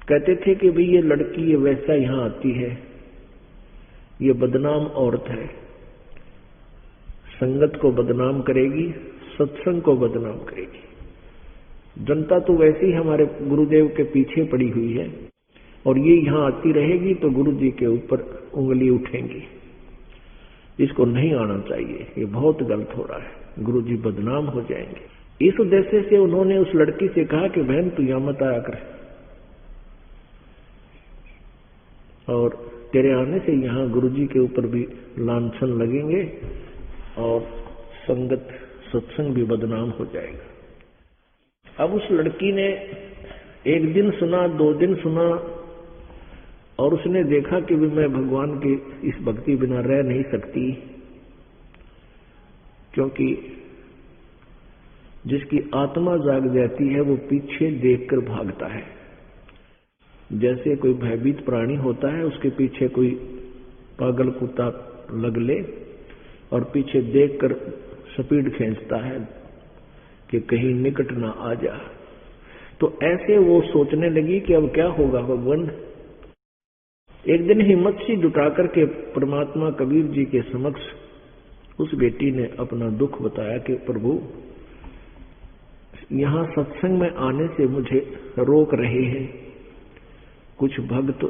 कहते थे कि भाई ये लड़की ये वैसा यहाँ आती है, ये बदनाम औरत है, संगत को बदनाम करेगी, सत्संग को बदनाम करेगी। जनता तो वैसे ही हमारे गुरुदेव के पीछे पड़ी हुई है और ये यहाँ आती रहेगी तो गुरु जी के ऊपर उंगली उठेंगी। इसको नहीं आना चाहिए, ये बहुत गलत हो रहा है, गुरु जी बदनाम हो जाएंगे। इस उद्देश्य से उन्होंने उस लड़की से कहा कि बहन तू यहाँ मत आया कर, और तेरे आने से यहाँ गुरु जी के ऊपर भी लांछन लगेंगे और संगत सत्संग भी बदनाम हो जाएगा। अब उस लड़की ने एक दिन सुना, 2 दिन सुना, और उसने देखा कि भी मैं भगवान की इस भक्ति बिना रह नहीं सकती, क्योंकि जिसकी आत्मा जाग जाती है वो पीछे देखकर भागता है। जैसे कोई भयभीत प्राणी होता है, उसके पीछे कोई पागल कुत्ता लग ले और पीछे देखकर स्पीड खींचता है कि कहीं निकट ना आ जा। तो ऐसे वो सोचने लगी कि अब क्या होगा भगवान। एक दिन हिम्मत सी जुटा करके परमात्मा कबीर जी के समक्ष उस बेटी ने अपना दुख बताया कि प्रभु यहाँ सत्संग में आने से मुझे रोक रहे हैं, कुछ भक्त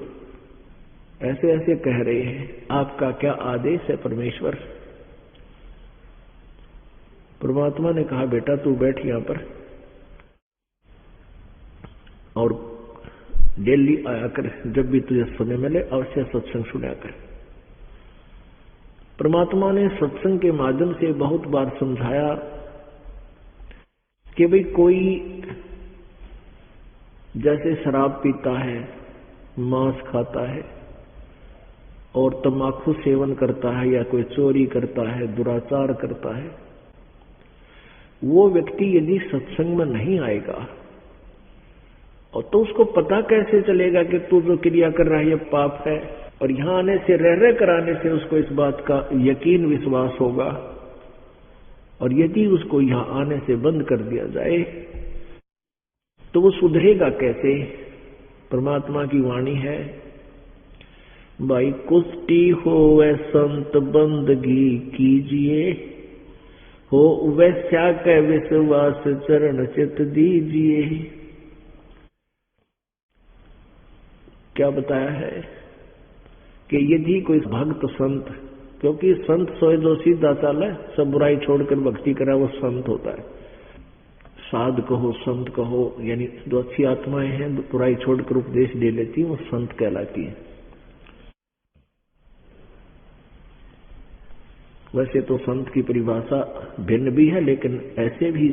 ऐसे ऐसे कह रहे हैं, आपका क्या आदेश है परमेश्वर। परमात्मा ने कहा बेटा तू बैठ यहां पर और डेली आया कर, जब भी तुझे समय मिले अवश्य सत्संग सुना कर। परमात्मा ने सत्संग के माध्यम से बहुत बार समझाया कि भाई कोई जैसे शराब पीता है, मांस खाता है और तंबाकू सेवन करता है, या कोई चोरी करता है, दुराचार करता है, वो व्यक्ति यदि सत्संग में नहीं आएगा और तो उसको पता कैसे चलेगा कि तू जो क्रिया कर रहा है ये पाप है। और यहां आने से रह कराने से उसको इस बात का यकीन विश्वास होगा, और यदि उसको यहां आने से बंद कर दिया जाए तो वो सुधरेगा कैसे। परमात्मा की वाणी है, भाई कुष्टि हो वै संत बंदगी कीजिए, हो वैश्या के विश्वास चरण चित दीजिए। क्या बताया है कि यदि कोई भक्त संत, क्योंकि संत सोए जो सीधा चाले, सब बुराई छोड़कर भक्ति करा वो संत होता है। साध कहो संत कहो, यानी जो अच्छी आत्माएं हैं बुराई छोड़कर उपदेश दे लेती है वो संत कहलाती है। वैसे तो संत की परिभाषा भिन्न भी है, लेकिन ऐसे भी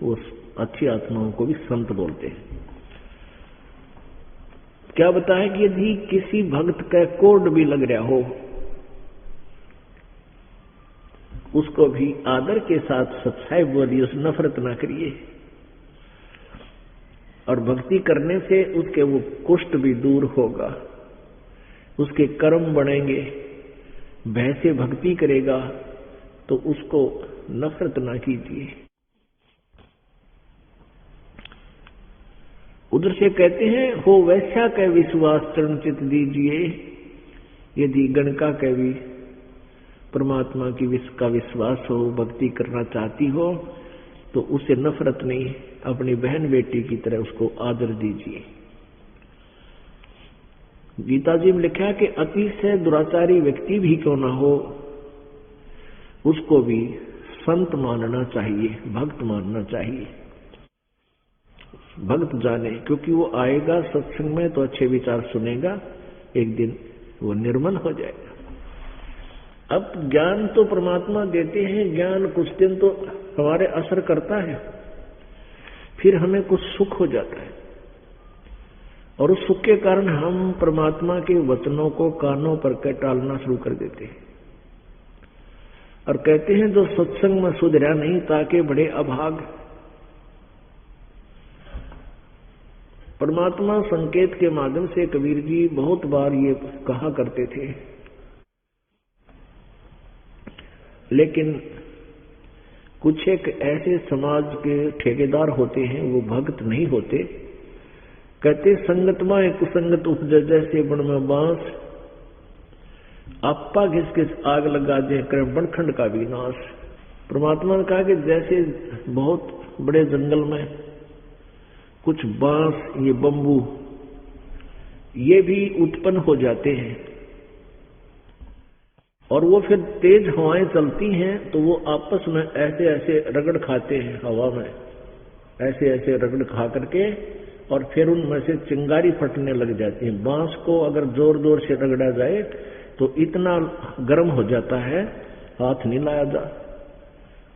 वो अच्छी आत्माओं को भी संत बोलते हैं। क्या बताया कि यदि किसी भक्त का कोड भी लग रहा हो, उसको भी आदर के साथ सच्चाई बोलिए, उस नफरत ना करिए, और भक्ति करने से उसके वो कुष्ठ भी दूर होगा, उसके कर्म बढ़ेंगे। भय से भक्ति करेगा तो उसको नफरत ना कीजिए। उधर से कहते हैं हो वैश्या के विश्वास चरण चित दीजिए। यदि गणका के भी परमात्मा की का विश्वास हो, भक्ति करना चाहती हो, तो उसे नफरत नहीं, अपनी बहन बेटी की तरह उसको आदर दीजिए। गीता जी में लिखा है कि अतिशय दुराचारी व्यक्ति भी क्यों ना हो, उसको भी संत मानना चाहिए, भक्त मानना चाहिए। भक्त जाने, क्योंकि वो आएगा सत्संग में तो अच्छे विचार सुनेगा, एक दिन वो निर्मल हो जाएगा। अब ज्ञान तो परमात्मा देते हैं, ज्ञान कुछ दिन तो हमारे असर करता है, फिर हमें कुछ सुख हो जाता है, और उस सुख के कारण हम परमात्मा के वचनों को कानों पर के टालना शुरू कर देते हैं, और कहते हैं जो सत्संग में सुधरा नहीं ताकि बड़े अभाग। परमात्मा संकेत के माध्यम से कबीर जी बहुत बार ये कहा करते थे, लेकिन कुछ एक ऐसे समाज के ठेकेदार होते हैं, वो भक्त नहीं होते, कहते संगत माए कुसंगत उपजे जैसे बन में बांस, आपा घिस घिस आग लगा दे करे बनखंड का विनाश। परमात्मा ने कहा कि जैसे बहुत बड़े जंगल में कुछ बांस, ये बम्बू, ये भी उत्पन्न हो जाते हैं और वो फिर तेज हवाएं चलती हैं तो वो आपस में ऐसे ऐसे रगड़ खाते हैं, हवा में ऐसे ऐसे रगड़ खा करके और फिर उनमें से चिंगारी फटने लग जाती है। बांस को अगर जोर जोर से रगड़ा जाए तो इतना गर्म हो जाता है हाथ नहीं लाया जा,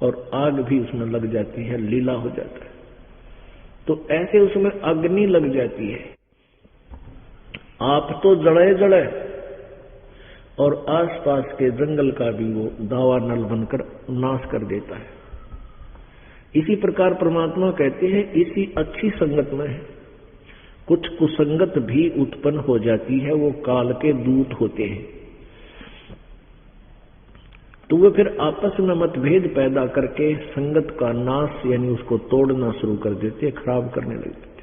और आग भी उसमें लग जाती है, लीला हो जाता है। तो ऐसे उसमें अग्नि लग जाती है, आप तो जड़े जड़े और आसपास के जंगल का भी वो दावा नल बनकर नाश कर देता है। इसी प्रकार परमात्मा कहते हैं इसी अच्छी संगत में कुछ कुसंगत भी उत्पन्न हो जाती है, वो काल के दूत होते हैं। तो वे फिर आपस में मतभेद पैदा करके संगत का नाश यानी उसको तोड़ना शुरू कर देते, खराब करने लग जाते।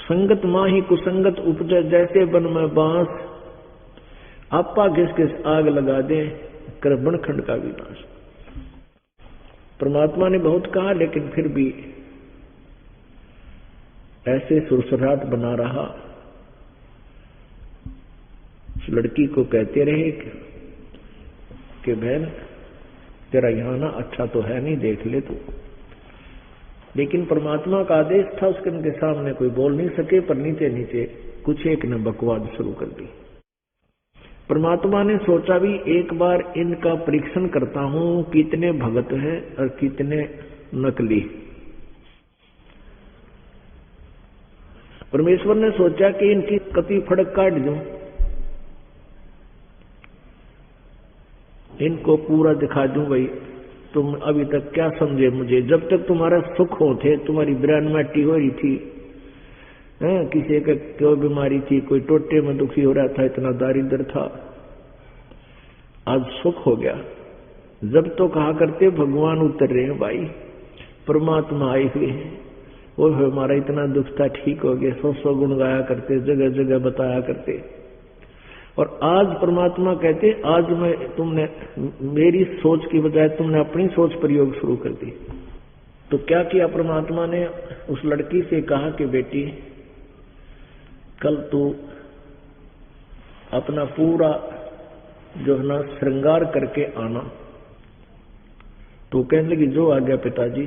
संगत माही कुसंगत उपजे जैसे बन में बांस, आपा घिस घिस आग लगा दे कर बनखंड का विनाश। परमात्मा ने बहुत कहा लेकिन फिर भी ऐसे सुरसराहट बना रहा। उस लड़की को कहते रहे कि बहन तेरा यहाँ ना अच्छा तो है नहीं, देख ले तू। लेकिन परमात्मा का आदेश था, उसके उनके सामने कोई बोल नहीं सके, पर नीचे नीचे कुछ एक ने बकवाद शुरू कर दी। परमात्मा ने सोचा भी एक बार इनका परीक्षण करता हूं, कितने भगत हैं और कितने नकली। परमेश्वर ने सोचा कि इनकी कति फड़क काट दूं, इनको पूरा दिखा दूं। भाई तुम अभी तक क्या समझे मुझे, जब तक तुम्हारा सुख हो थे, तुम्हारी ब्रानमैटी हो रही थी, किसी का क्यों बीमारी थी, कोई टोटे में दुखी हो रहा था, इतना दारिद्र था, आज सुख हो गया। जब तो कहा करते भगवान उतर रहे हैं भाई, परमात्मा आए हुए हैं, वो हमारा इतना दुख था ठीक हो गया, 100 गुण गाया करते, जगह जगह बताया करते। और आज परमात्मा कहते आज मैं तुमने मेरी सोच की बजाय तुमने अपनी सोच प्रयोग शुरू कर दी। तो क्या किया परमात्मा ने, उस लड़की से कहा कि बेटी कल तू अपना पूरा जो है ना श्रृंगार करके आना। तो कहने लगी जो आ गया पिताजी।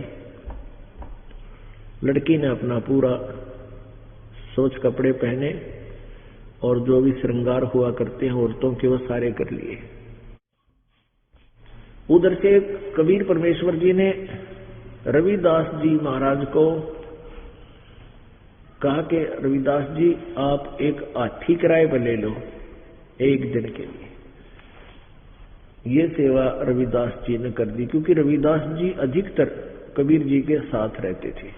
लड़की ने अपना पूरा सोच कपड़े पहने और जो भी श्रृंगार हुआ करते हैं औरतों के वो सारे कर लिए। उधर से कबीर परमेश्वर जी ने रविदास जी महाराज को कहा कि रविदास जी आप एक हाथी किराए पर ले लो एक दिन के लिए। ये सेवा रविदास जी ने कर दी, क्योंकि रविदास जी अधिकतर कबीर जी के साथ रहते थे।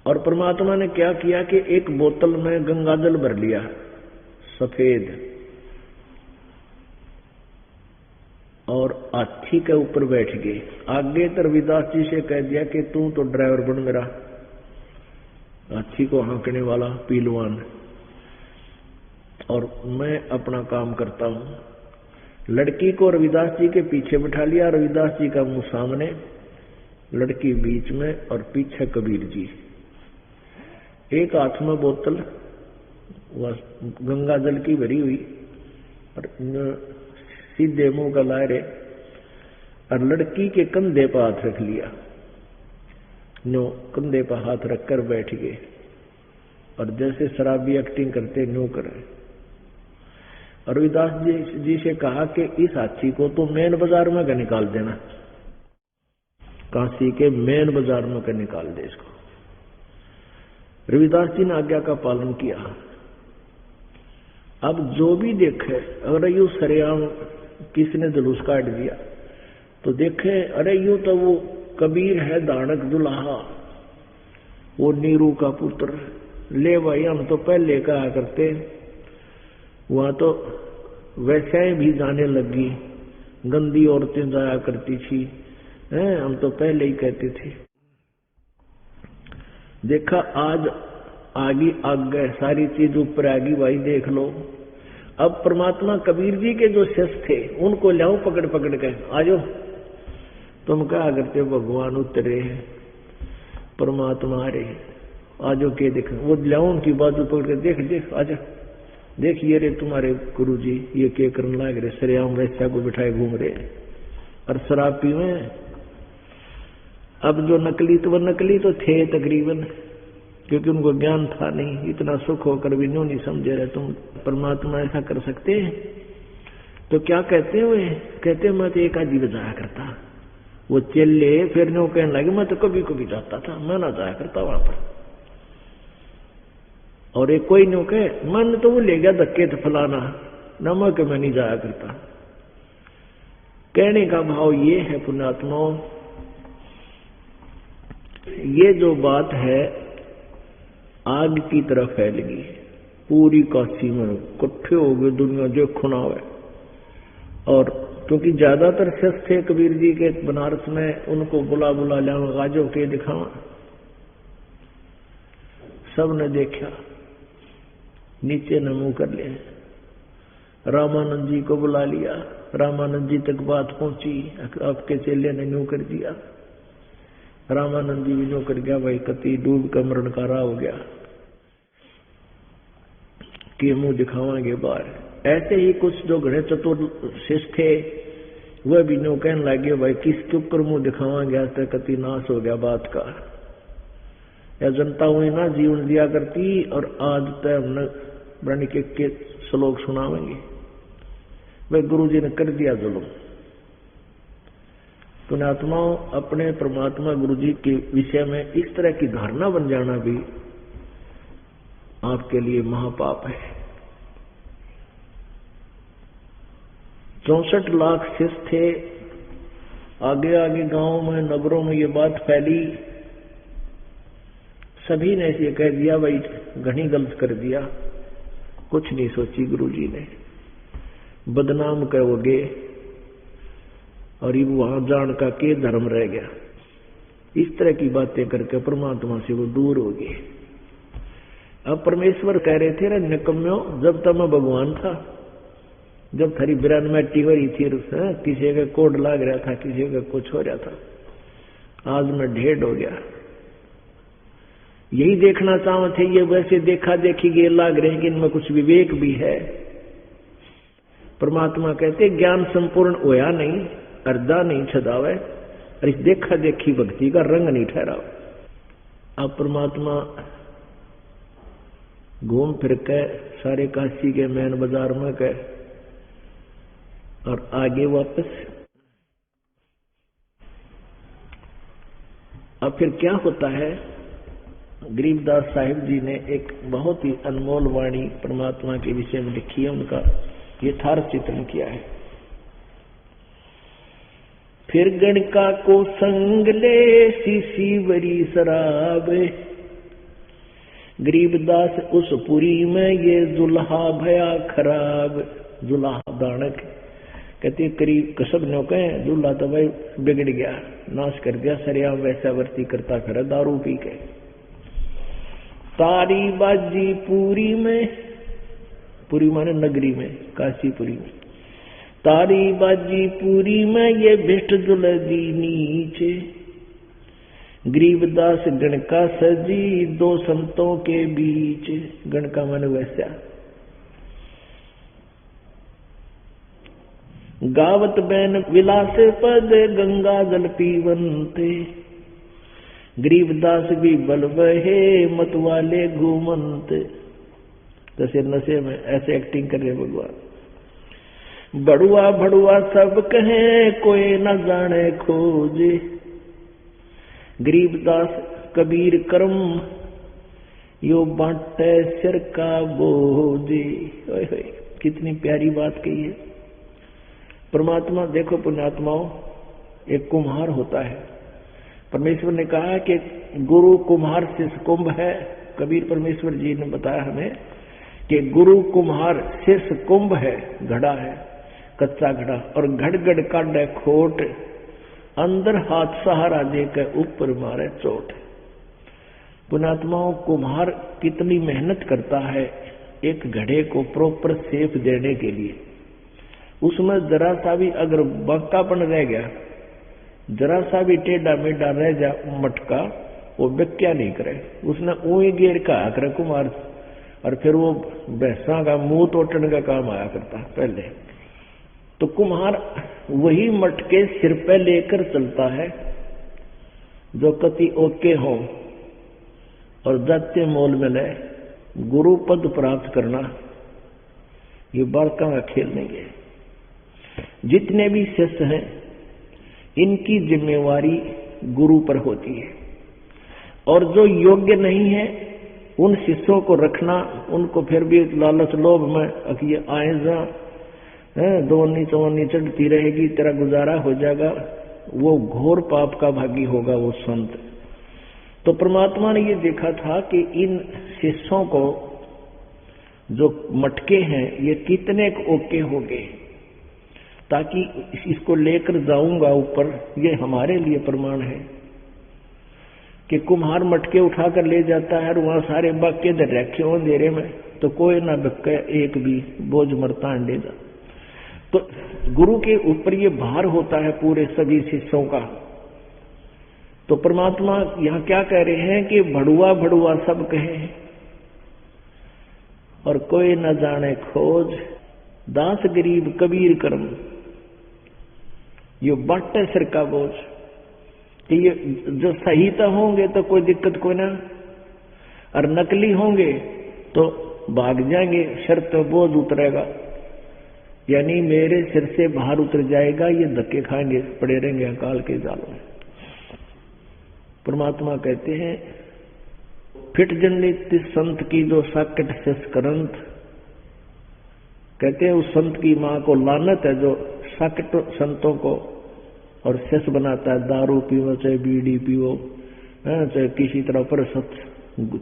और परमात्मा ने क्या किया कि एक बोतल में गंगाजल भर लिया सफेद, और हाथी के ऊपर बैठ गए। आगे तो रविदास जी से कह दिया कि तू तो ड्राइवर बन मेरा, हाथी को हाँकने वाला पीलवान, और मैं अपना काम करता हूं। लड़की को रविदास जी के पीछे बिठा लिया, रविदास जी का मुंह सामने, लड़की बीच में और पीछे कबीर जी। एक हाथ में बोतल गंगा जल की भरी हुई और सीधे मुंह का लारे, और लड़की के कंधे पर हाथ रख लिया। नो कंधे पर हाथ रखकर बैठ गए और जैसे शराबी एक्टिंग करते नो करे। और रविदास जी से कहा कि इस हाथी को तो मेन बाजार में का निकाल देना, काशी के मेन बाजार में का निकाल दे इसको। रविदास जी ने आज्ञा का पालन किया। अब जो भी देखे, अगर यूं सरेआम किसने जुलूस काट दिया तो देखे अरे यूं तो वो कबीर है दानक दुल्हा, वो नीरू का पुत्र, ले भाई हम तो पहले कहा करते, वहां तो वैसे भी जाने लगी, गंदी औरतें जाया करती थी, हम तो पहले ही कहते थे। देखा आज आगे आगे सारी चीज ऊपर आगी भाई देख लो। अब परमात्मा कबीर जी के जो शिष्य थे उनको लाओ पकड़ पकड़ के, आजो तुम क्या करते हो, भगवान उतरे हैं, परमात्मा आ रहे, आजो के देख। वो लाओ उनकी बाजू पकड़ के, देख देख आजा, देख ये रे तुम्हारे गुरु जी ये क्या करने लग रहे, सरेआम वैसा को बिठाए घूम रहे और शराब पीवे। अब जो नकली तो वो नकली तो थे तकरीबन, क्योंकि उनको ज्ञान था नहीं, इतना सुख होकर भी न्यों नहीं समझे रहे तुम परमात्मा ऐसा कर सकते हैं। तो क्या कहते हुए, कहते मैं तो एक आदि बजाया करता। वो चेले फिर न्यों कहने लगे मैं तो कभी कभी जाता था, मैं ना जाया करता वहां पर। और एक कोई न्यों कहे मन तो वो ले गया धक्के तो फलाना, नमक मैं नहीं जाया करता। कहने का भाव ये है पुण्यात्माओं, ये जो बात है आग की तरह फैल गई, पूरी काशी में इकट्ठे हो गए, दुनिया जो खुना हुआ। और क्योंकि ज्यादातर शख्स थे कबीर जी के बनारस में, उनको बुला बुला लिया, गाजो के दिखावा। सब ने देखा, नीचे न मुंह कर ले। रामानंद जी को बुला लिया, रामानंद जी तक बात पहुंची, आपके चेले ने न्यू कर दिया। रामानंद जी भी न्यू कर गया, भाई कति डूब का मरण कारा हो गया कि मुंह दिखावांगे बाहर। ऐसे ही कुछ जो घड़े चतुर शिष्य थे वह भी न्यू कहने लगे भाई किसके ऊपर मुंह दिखावांगे, आज तक कति नाश हो गया बात का। या जनता हुई ना जीवन दिया करती और आज तक हमने ब्रह्म के श्लोक सुनावेंगे। भाई गुरु जी ने कर दिया जुल्म। पुण्यात्माओं अपने परमात्मा गुरु जी के विषय में इस तरह की धारणा बन जाना भी आपके लिए महापाप है। 64 लाख शिष्य थे, आगे आगे गांवों में नगरों में ये बात फैली, सभी ने ये कह दिया भाई घनी गलत कर दिया, कुछ नहीं सोची गुरु जी ने, बदनाम कहोगे और ये वहां जान का के धर्म रह गया। इस तरह की बातें करके परमात्मा से वो दूर हो गए। अब परमेश्वर कह रहे थे रे निकम्यो, जब तक मैं भगवान था, जब थारी बिरान मैटी हो रही थी, किसी का कोड लाग रहा था, किसी का कुछ हो रहा था, आज मैं ढेर हो गया। यही देखना चाहते थे, ये वैसे देखा देखी गए लाग रहे कि इनमें कुछ विवेक भी है। परमात्मा कहते ज्ञान संपूर्ण होया नहीं, अर्धा नहीं छदावे, और इस देखा देखी भक्ति का रंग नहीं ठहरावे। अब परमात्मा घूम फिर के सारे काशी के मैन बाजार में गए और आगे वापस। अब फिर क्या होता है, गरीबदास साहिब जी ने एक बहुत ही अनमोल वाणी परमात्मा के विषय में लिखी है, उनका यथार्थ चित्रण किया है। फिर गणका को संग ले सीसी वरी शराब, गरीबदास उस पुरी में ये जुल्हा भया खराब। जुल्हा दानक कहते करीब कसब नो कहे, जुल्हा तो भाई बिगड़ गया, नाश कर दिया, सरेआम वैसा वर्ती करता फिर दारू पी के। तारी बाजी पूरी में, पूरी माने नगरी में, काशीपुरी में, तारी बाजी पूरी में ये भिष्ट जुलदी नीचे। गरीबदास गणका सजी दो संतों के बीच। गणका माने वैसा। गावत बैन विलास पद गंगा जल पीवंते। गरीबदास भी बल बहे मत वाले घूमंत। जैसे नशे में ऐसे एक्टिंग कर रहे भगवान। बड़ुआ भड़ुआ सब कहे कोई न जाने खोजे। गरीबदास कबीर कर्म यो बांटे सिर का बोझे। कितनी प्यारी बात कही है परमात्मा। देखो पुण्यात्माओं, एक कुम्हार होता है, परमेश्वर ने कहा है कि गुरु कुम्हार शिष्य कुंभ है। कबीर परमेश्वर जी ने बताया हमें कि गुरु कुम्हार शिष्य कुंभ है, घड़ा है, कच्चा घड़ा, और घड़ काटे खोट, अंदर हाथ सहारा देकर ऊपर मारे चोट। पुण्यात्माओं, कुम्हार कितनी मेहनत करता है एक घड़े को प्रॉपर शेप देने के लिए। उसमें जरा सा भी अगर बांकापन रह गया, जरा सा भी टेढ़ा मेढ़ा रह जा मटका, वो व्याख्या नहीं करे, उसने ऊई गेर का आकर कुम्हार, और फिर वो भैंसा का मुंह तोड़ने का काम आया करता पहले। तो कुम्हार वही मटके सिर पे लेकर चलता है जो कति ओके हो और जाते मोल में ले। गुरु पद प्राप्त करना ये बालका का खेल नहीं है। जितने भी शिष्य हैं इनकी जिम्मेवारी गुरु पर होती है, और जो योग्य नहीं है उन शिष्यों को रखना, उनको फिर भी लालच लोभ में आए जा दोनी चौनी चढ़ती रहेगी, तेरा गुजारा हो जाएगा, वो घोर पाप का भागी होगा वो संत। तो परमात्मा ने ये देखा था कि इन शिष्यों को जो मटके हैं ये कितने ओके हो गए, ताकि इसको लेकर जाऊंगा ऊपर, ये हमारे लिए प्रमाण है कि कुम्हार मटके उठाकर ले जाता है और वहां सारे बाके दर रखे हो अंधेरे में, तो कोई ना बक्के एक भी बोझ मरता अंडे जा। तो गुरु के ऊपर ये भार होता है पूरे सभी शिष्यों का। तो परमात्मा यहाँ क्या कह रहे हैं कि भड़ुआ भड़ुआ सब कहे और कोई न जाने खोज, दास गरीब कबीर कर्म, ये बाटे सिर का बोझ। कि ये जो सही तो होंगे तो कोई दिक्कत कोई ना, और नकली होंगे तो भाग जाएंगे, शर्त बोझ उतरेगा, यानी मेरे सिर से बाहर उतर जाएगा, ये धक्के खाएंगे, पड़े रहेंगे अकाल के जाल में। परमात्मा कहते हैं फिट जनित संत की जो साकट सिस्करंत, कहते हैं उस संत की मां को लानत है जो साकट संतों को और शेष बनाता है। दारू पीवो चाहे बीड़ी पीवो, चाहे किसी तरह पर सत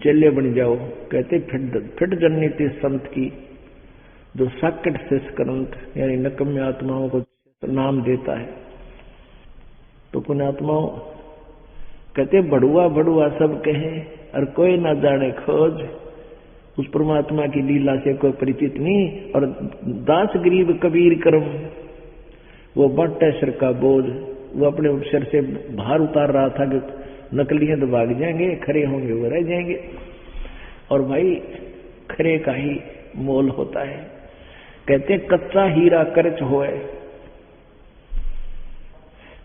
चेले बन जाओ, कहते फिट जनित संत की जो साकट सिस्करंत, यानी नकम्य आत्माओं को नाम देता है। तो पुण्यात्माओं कहते बड़ुआ बड़ुआ सब कहे और कोई ना जाने खोज, उस परमात्मा की लीला से कोई परिचित नहीं। और दास गरीब कबीर कर्म, वो बाटे सिर का बोझ, वो अपने सिर से बाहर उतार रहा था कि नकली हैं तो भाग जाएंगे, खरे होंगे वो रह जाएंगे। और भाई खरे का ही मोल होता है। कहते कच्चा हीरा करच होए,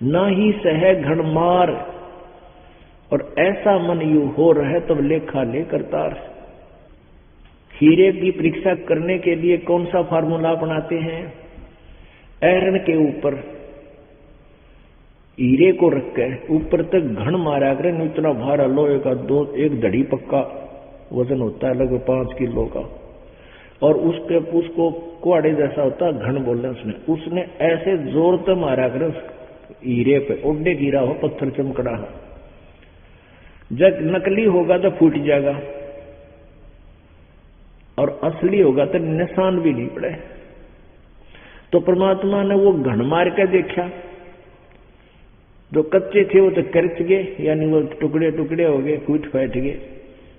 ना ही सह घन मार, और ऐसा मन यू हो रहे तब लेखा ले करतार। हीरे की परीक्षा करने के लिए कौन सा फार्मूला अपनाते हैं? ऐरन के ऊपर हीरे को रख के ऊपर तक घन मारा करें, इतना भारा लोहे का एक धड़ी पक्का वजन होता है लगभग 5 किलो का, और उसको कुआड़े जैसा होता है, घन बोल रहे उसने ऐसे जोर से मारा करें हीरे पे, उड्डे गिरा हो, पत्थर चमकड़ा हो। जब नकली होगा तो फूट जाएगा और असली होगा तो निशान भी नहीं पड़े। तो परमात्मा ने वो घन मार के देखा, जो कच्चे थे वो तो करच गए, यानी वो टुकड़े टुकड़े हो गए, फूट फैट गए,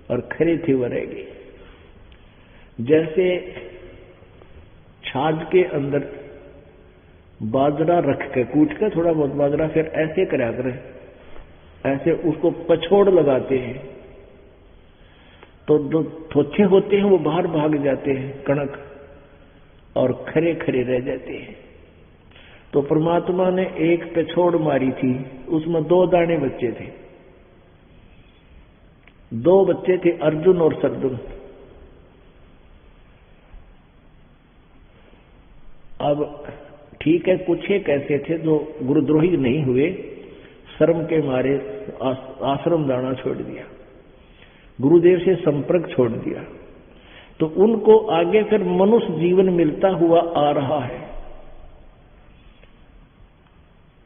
और खरे थे वो रह गए। जैसे छाछ के अंदर बाजरा रख के कूट के थोड़ा बहुत बाजरा, फिर ऐसे करा करें, ऐसे उसको पछोड़ लगाते हैं, तो जो थोचे होते हैं वो बाहर भाग जाते हैं कणक, और खरे खरे रह जाते हैं। तो परमात्मा ने एक पछोड़ मारी थी, उसमें 2 दाने बच्चे थे, 2 बच्चे थे, अर्जुन और सरजुन। अब ठीक है, कुछ एक ऐसे थे जो गुरुद्रोही नहीं हुए, शर्म के मारे आश्रम जाना छोड़ दिया, गुरुदेव से संपर्क छोड़ दिया, तो उनको आगे फिर मनुष्य जीवन मिलता हुआ आ रहा है।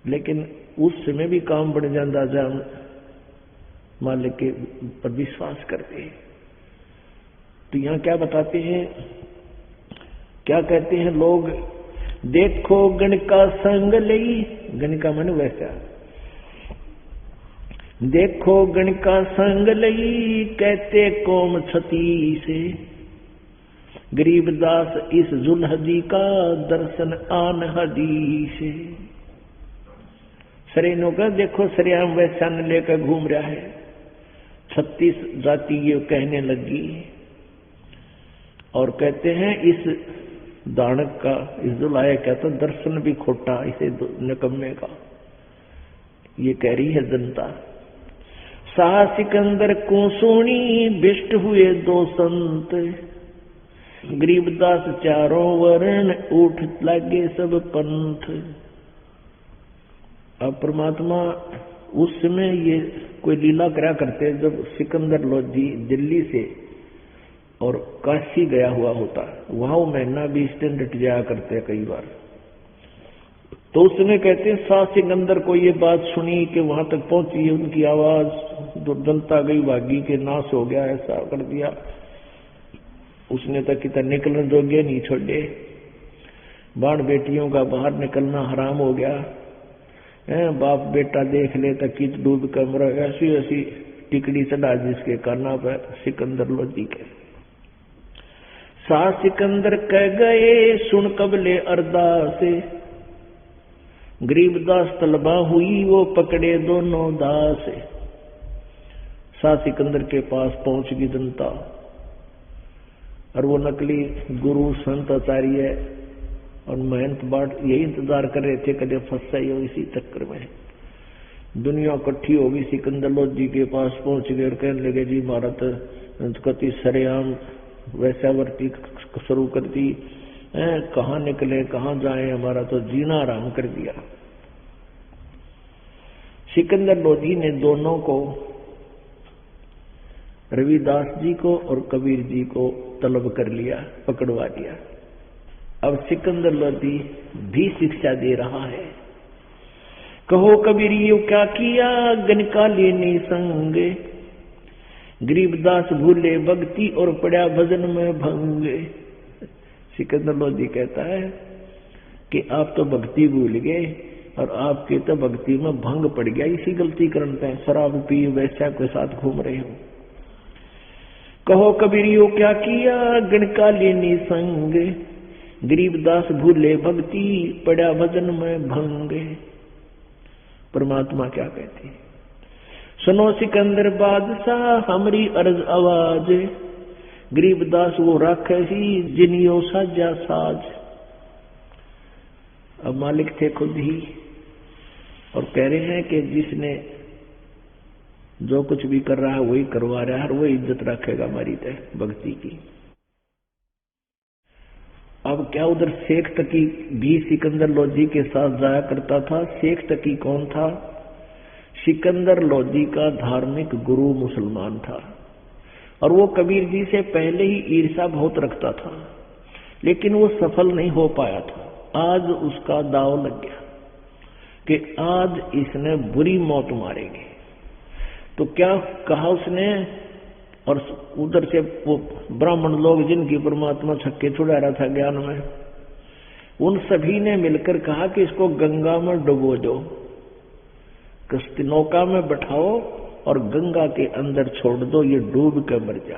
लेकिन उस समय भी काम बढ़ जाता जब मालिक के पर विश्वास करते हैं। तो यहां क्या बताते हैं, क्या कहते हैं लोग, देखो गण का संग लई, गण का मन वैसा, देखो गण का संग लई कहते कोम छती से, गरीबदास इस जुल्हदी का दर्शन आन हदीस। सरेनों का देखो सरेआम वैश्यान लेकर घूम रहा है, 36 जाति ये कहने लगी और कहते हैं इस दानक का, इस दुलाया का तो दर्शन भी खोटा इसे निकम्मे का, ये कह रही है जनता। शाह सिकंदर को सोनी बिष्ट हुए 2 संत, गरीबदास चारों वर्ण उठ लगे सब पंथ। अब परमात्मा उस समय ये कोई लीला करा करते जब सिकंदर लोधी दिल्ली से और काशी गया हुआ होता, वहां वो महीना 20 दिन रट जाया करते कई बार। तो उस समय कहते हैं शाह सिकंदर को ये बात सुनी कि वहां तक पहुंची, उनकी आवाज जनता गई भागी के नाश हो गया, ऐसा कर दिया उसने तक कितना निकलने जोगे नहीं छोड़े, बाण बेटियों का बाहर निकलना हराम हो गया है, बाप बेटा देख ले तक कित डूब कर मर, ऐसी ऐसी टिकड़ी चढ़ा जिसके काना पर सिकंदर लोधी के। शाह सिकंदर कह गए सुन कबले अरदास, गरीबदास तलबा हुई वो पकड़े दोनों दास। शाह सिकंदर के पास पहुंच गई जनता और वो नकली गुरु संत आचार्य और महंत बाट यही इंतजार कर रहे थे कदे फंसा ही हो, इसी चक्कर में दुनिया इकट्ठी होगी। सिकंदर लोधी के पास पहुंच गए और कहने लगे जी भारत कति सरेआम वैश्यावर्ती शुरू कर दी, कहाँ निकले कहाँ जाए, हमारा तो जीना आराम कर दिया। सिकंदर लोधी ने दोनों को, रविदास जी को और कबीर जी को तलब कर लिया, पकड़वा दिया। अब सिकंदर लोधी भी शिक्षा दे रहा है। कहो कबीर यू क्या किया गन का लेने संग, गरीबदास भूले भक्ति और पड़ा भजन में भंग। सिकंदर लोधी कहता है कि आप तो भक्ति भूल गए और आपके तो भक्ति में भंग पड़ गया, इसी गलती करते हैं, शराब पी वैश्या के साथ घूम रहे हो। कहो कबीर यू क्या किया गण का लेनी संग, गरीबदास भूले भक्ति पड़ा भजन में भंग। परमात्मा क्या कहती, सुनो सिकंदर बादशाह हमारी अर्ज आवाज, गरीबदास वो राक्षसी जिनियो साजा साज। अब मालिक थे खुद ही और कह रहे हैं कि जिसने जो कुछ भी कर रहा है वही करवा रहा है और वही इज्जत रखेगा हमारी तय भक्ति की। अब क्या उधर शेख तकी भी सिकंदर लोधी के साथ जाया करता था। शेख तकी कौन था? सिकंदर लोधी का धार्मिक गुरु मुसलमान था और वो कबीर जी से पहले ही ईर्ष्या बहुत रखता था, लेकिन वो सफल नहीं हो पाया था। आज उसका दाव लग गया कि आज इसने बुरी मौत मारेगी। तो क्या कहा उसने, और उधर से वो ब्राह्मण लोग जिनकी परमात्मा छक्के छुड़ा रहा था ज्ञान में, उन सभी ने मिलकर कहा कि इसको गंगा में डुबो दो, कश्ती नौका में बैठाओ और गंगा के अंदर छोड़ दो, ये डूब कर मर जा।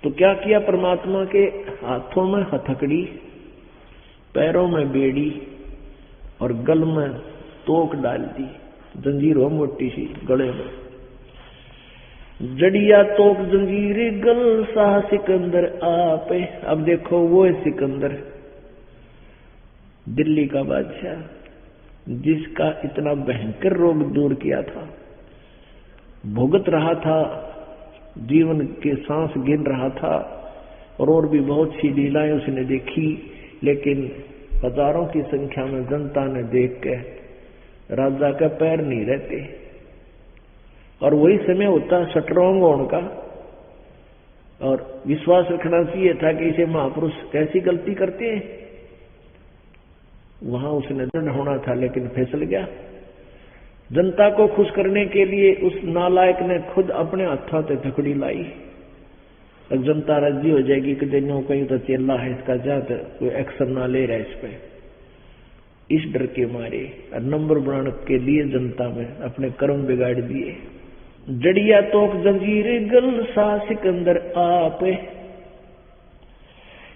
तो क्या किया परमात्मा के हाथों में हथकड़ी, पैरों में बेड़ी और गल में तोक डाल दी, जंजीर हो मोटी सी गले में, जड़िया तोक जंजीर गल शाह सिकंदर आप। अब देखो वो है सिकंदर दिल्ली का बादशाह जिसका इतना भयंकर रोग दूर किया था, भुगत रहा था, जीवन के सांस गिन रहा था और भी बहुत सी लीलाएं उसने देखी, लेकिन हजारों की संख्या में जनता ने देख के राजा का पैर नहीं रहते। और वही समय होता स्ट्रांग होने का और विश्वास रखना चाहिए था कि इसे महापुरुष कैसी गलती करते हैं। वहां उसने दंड होना था लेकिन फिसल गया। जनता को खुश करने के लिए उस नालायक ने खुद अपने हाथों से थकड़ी लाई। अब जनता राजी हो जाएगी कि दिनों कहीं तो चेला है इसका, जा कोई एक्शन ना ले रहा इस पे। इस डर के मारे और नंबर बनाने के लिए जनता में अपने कर्म बिगाड़ दिए। जड़िया तोक जंजीर गल सा सिकंदर आप,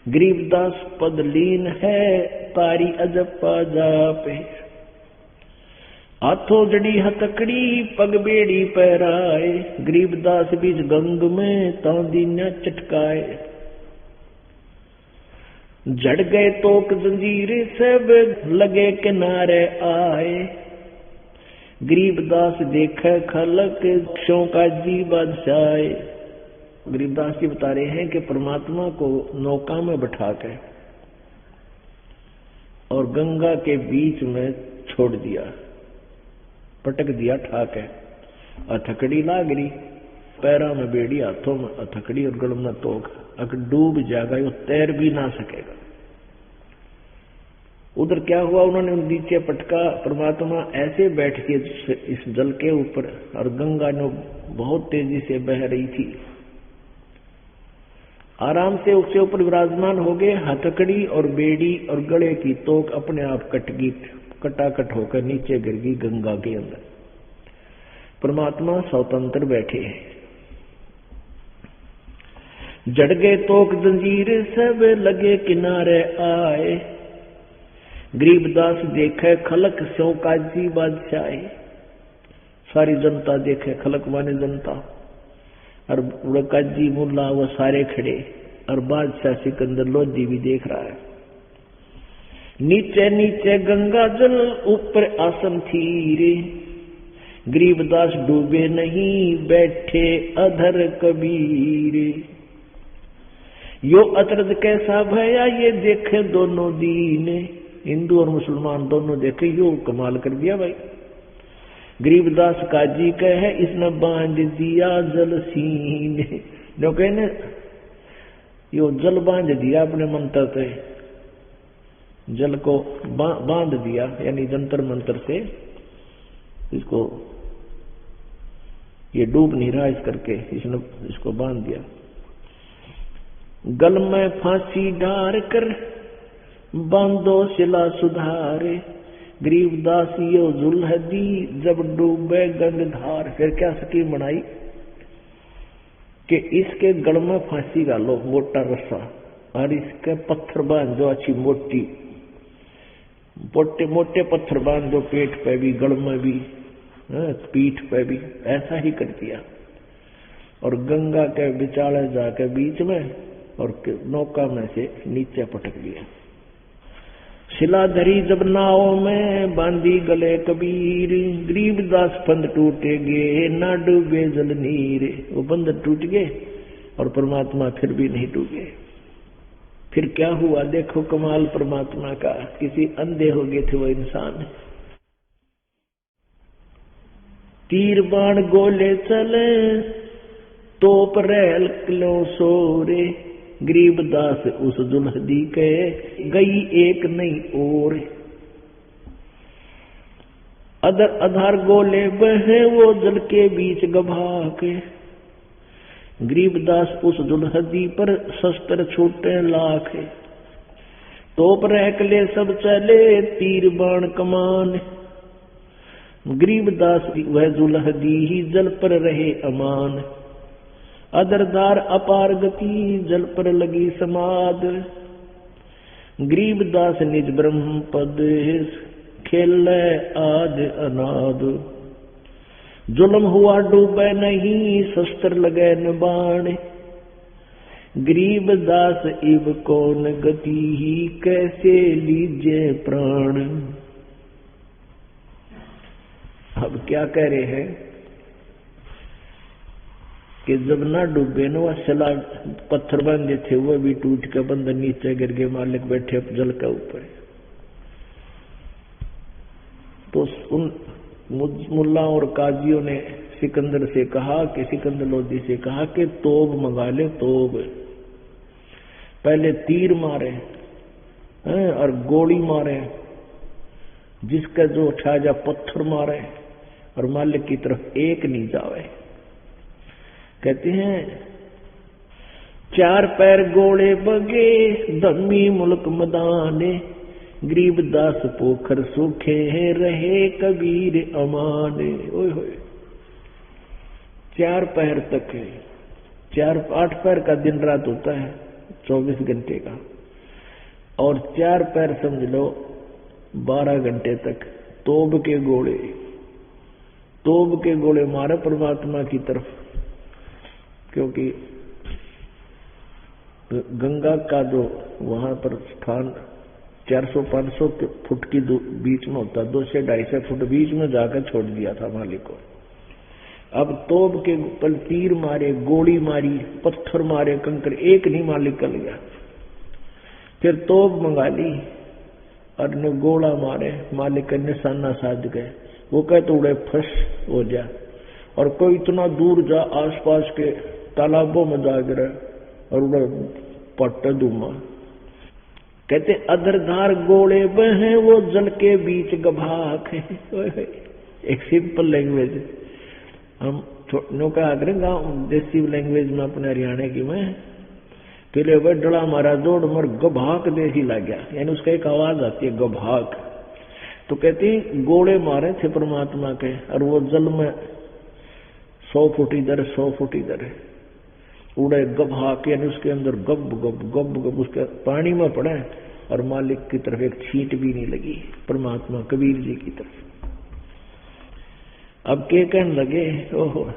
गरीबदास पद लीन है तारी अजप्पा जापे। हाथों जड़ी हथकड़ी पग बेड़ी पैराए, गरीबदास बीच गंग में तांदी न चटकाए। जड़ गए तोक जंजीर सब लगे किनारे आए, गरीबदास देखे खलक क्षों का जी बादशाह। गरीबदास जी बता रहे हैं कि परमात्मा को नौका में बैठा के और गंगा के बीच में छोड़ दिया, पटक दिया ठाके। हथकड़ी लाग रही, पैरों में बेड़ी, हाथों में हथकड़ी और गल में तोक। अगर डूब जाएगा वो तैर भी ना सकेगा। उधर क्या हुआ, उन्होंने नीचे पटका। परमात्मा ऐसे बैठ के इस जल के ऊपर, और गंगा ने बहुत तेजी से बह रही थी, आराम से उसके ऊपर विराजमान हो गए। हथकड़ी और बेड़ी और गले की तोक अपने आप कट गई, कटाकट होकर नीचे गिर गई गंगा के अंदर। परमात्मा स्वतंत्र बैठे हैं। जड़ गए तोक जंजीर सब लगे किनारे आए, गरीबदास देखे खलक स्यों काजी बादशाह। सारी जनता देखे, खलक माने जनता, और काजी मुल्ला वो सारे खड़े, और बादशाह सिकंदर लोधी भी देख रहा है। नीचे नीचे गंगा जल ऊपर आसन थी रे, गरीबदास डूबे नहीं बैठे अधर कबीर। यो अतरज कैसा भया ये देखे दोनों दीन, हिंदू और मुसलमान दोनों देखे, यो कमाल कर दिया भाई। गरीबदास काजी कहे इसने बांध दिया जल सीने, जो कहने यो जल बांध दिया अपने मंत्र से, जल को बांध दिया, यानी जंतर मंत्र से इसको, ये डूब नहीं रहा इस करके इसने इसको बांध दिया। गल में फांसी डार कर बांधो शिला सुधारे, गरीबदास यो जुल्हदी जब डूबे गंगधार। फिर क्या स्कीम बनाई कि इसके गल में फांसी डालो मोटा रस्सा, और इसके पत्थर बांध दो अच्छी मोटी, मोटे मोटे पत्थर बांध दो, पेट पे भी गल में भी पीठ पे भी। ऐसा ही कर दिया, और गंगा के बिचाले जाके बीच में और नौका में से नीचे पटक दिया। शिला धरी जब नाव में बांधी गले कबीर, गरीबदास फंद टूटे गे ना डूबे जल नीर। वो बंद टूट गए और परमात्मा फिर भी नहीं डूबे। फिर क्या हुआ देखो कमाल परमात्मा का। किसी अंधे हो गए थे वो इंसान, तीर बाण गोले चले तोप रैल किलो सोरे, गरीबदास उस दुल्हदी के गई एक नहीं और। अदर अधार गोले बहे वो जल के बीच गभा के, गरीबदास उस दुल्हदी पर शस्त्र छूटे लाख। तोप रहकले सब चले तीर बाण कमान, गरीबदास वह दुल्हदी ही जल पर रहे अमान। अदरदार अपार गति जल पर लगी समाद, गरीबदास निज ब्रह्म पद खेल आद अनाद। जुल्म हुआ डूबे नहीं शस्त्र लगे न बाण, गरीबदास इव कौन गति ही कैसे लीजे प्राण। अब क्या कह रहे हैं कि जब ना डूबे न वह शिला पत्थर बांधे थे वो भी टूट के बंदर नीचे गिर गए, मालिक बैठे जल के ऊपर। तो उन मुल्ला और काजियों ने सिकंदर से कहा कि सिकंदर लोधी से कहा कि तोब मंगा ले, तोब। पहले तीर मारे और गोली मारे, जिसका जो उठा जा पत्थर मारे और मालिक की तरफ एक नहीं जावे। कहते हैं चार पैर गोले बगे धम्मी मुल्क मदाने, गरीबदास पोखर सूखे हैं, रहे कबीर अमाने। ओए होए, 4 पहर तक है, 8 पहर का दिन रात होता है 24 घंटे का, और 4 पहर समझ लो 12 घंटे तक तोब के गोले मारे परमात्मा की तरफ। क्योंकि गंगा का जो वहां पर स्थान 400-500 फुट की बीच में होता, 200-250 फुट बीच में जाकर छोड़ दिया था मालिक को। अब तोब के पल तीर मारे, गोली मारी, पत्थर मारे, कंकर, एक नहीं मालिक निकल गया। फिर तोब मंगा ली और ने गोला मारे, मालिक का निशाना साध गए। वो कहते उड़े फंस हो जा, और कोई इतना दूर जा, आसपास के तालाबों में जा गिरे और उड़े पट्ट धुमा। कहते अधरधार गोले बहे, वो जल के बीच गभाक। एक सिंपल लैंग्वेज हम नौका आगरे गाँव देसी लैंग्वेज में अपने हरियाणा की में पहले वह डला मारा जोड़ मर गभाक देसी लग गया, यानी उसका एक आवाज आती है गभाक। तो कहते गोले मारे थे परमात्मा के, और वो जल में 100 फुट इधर 100 फुट इधर है, उड़े गभाक, यानी उसके अंदर गब गब गब गब उसके पानी में पड़े, और मालिक की तरफ एक छींट भी नहीं लगी, परमात्मा कबीर जी की तरफ। अब के कहने लगे, ओहो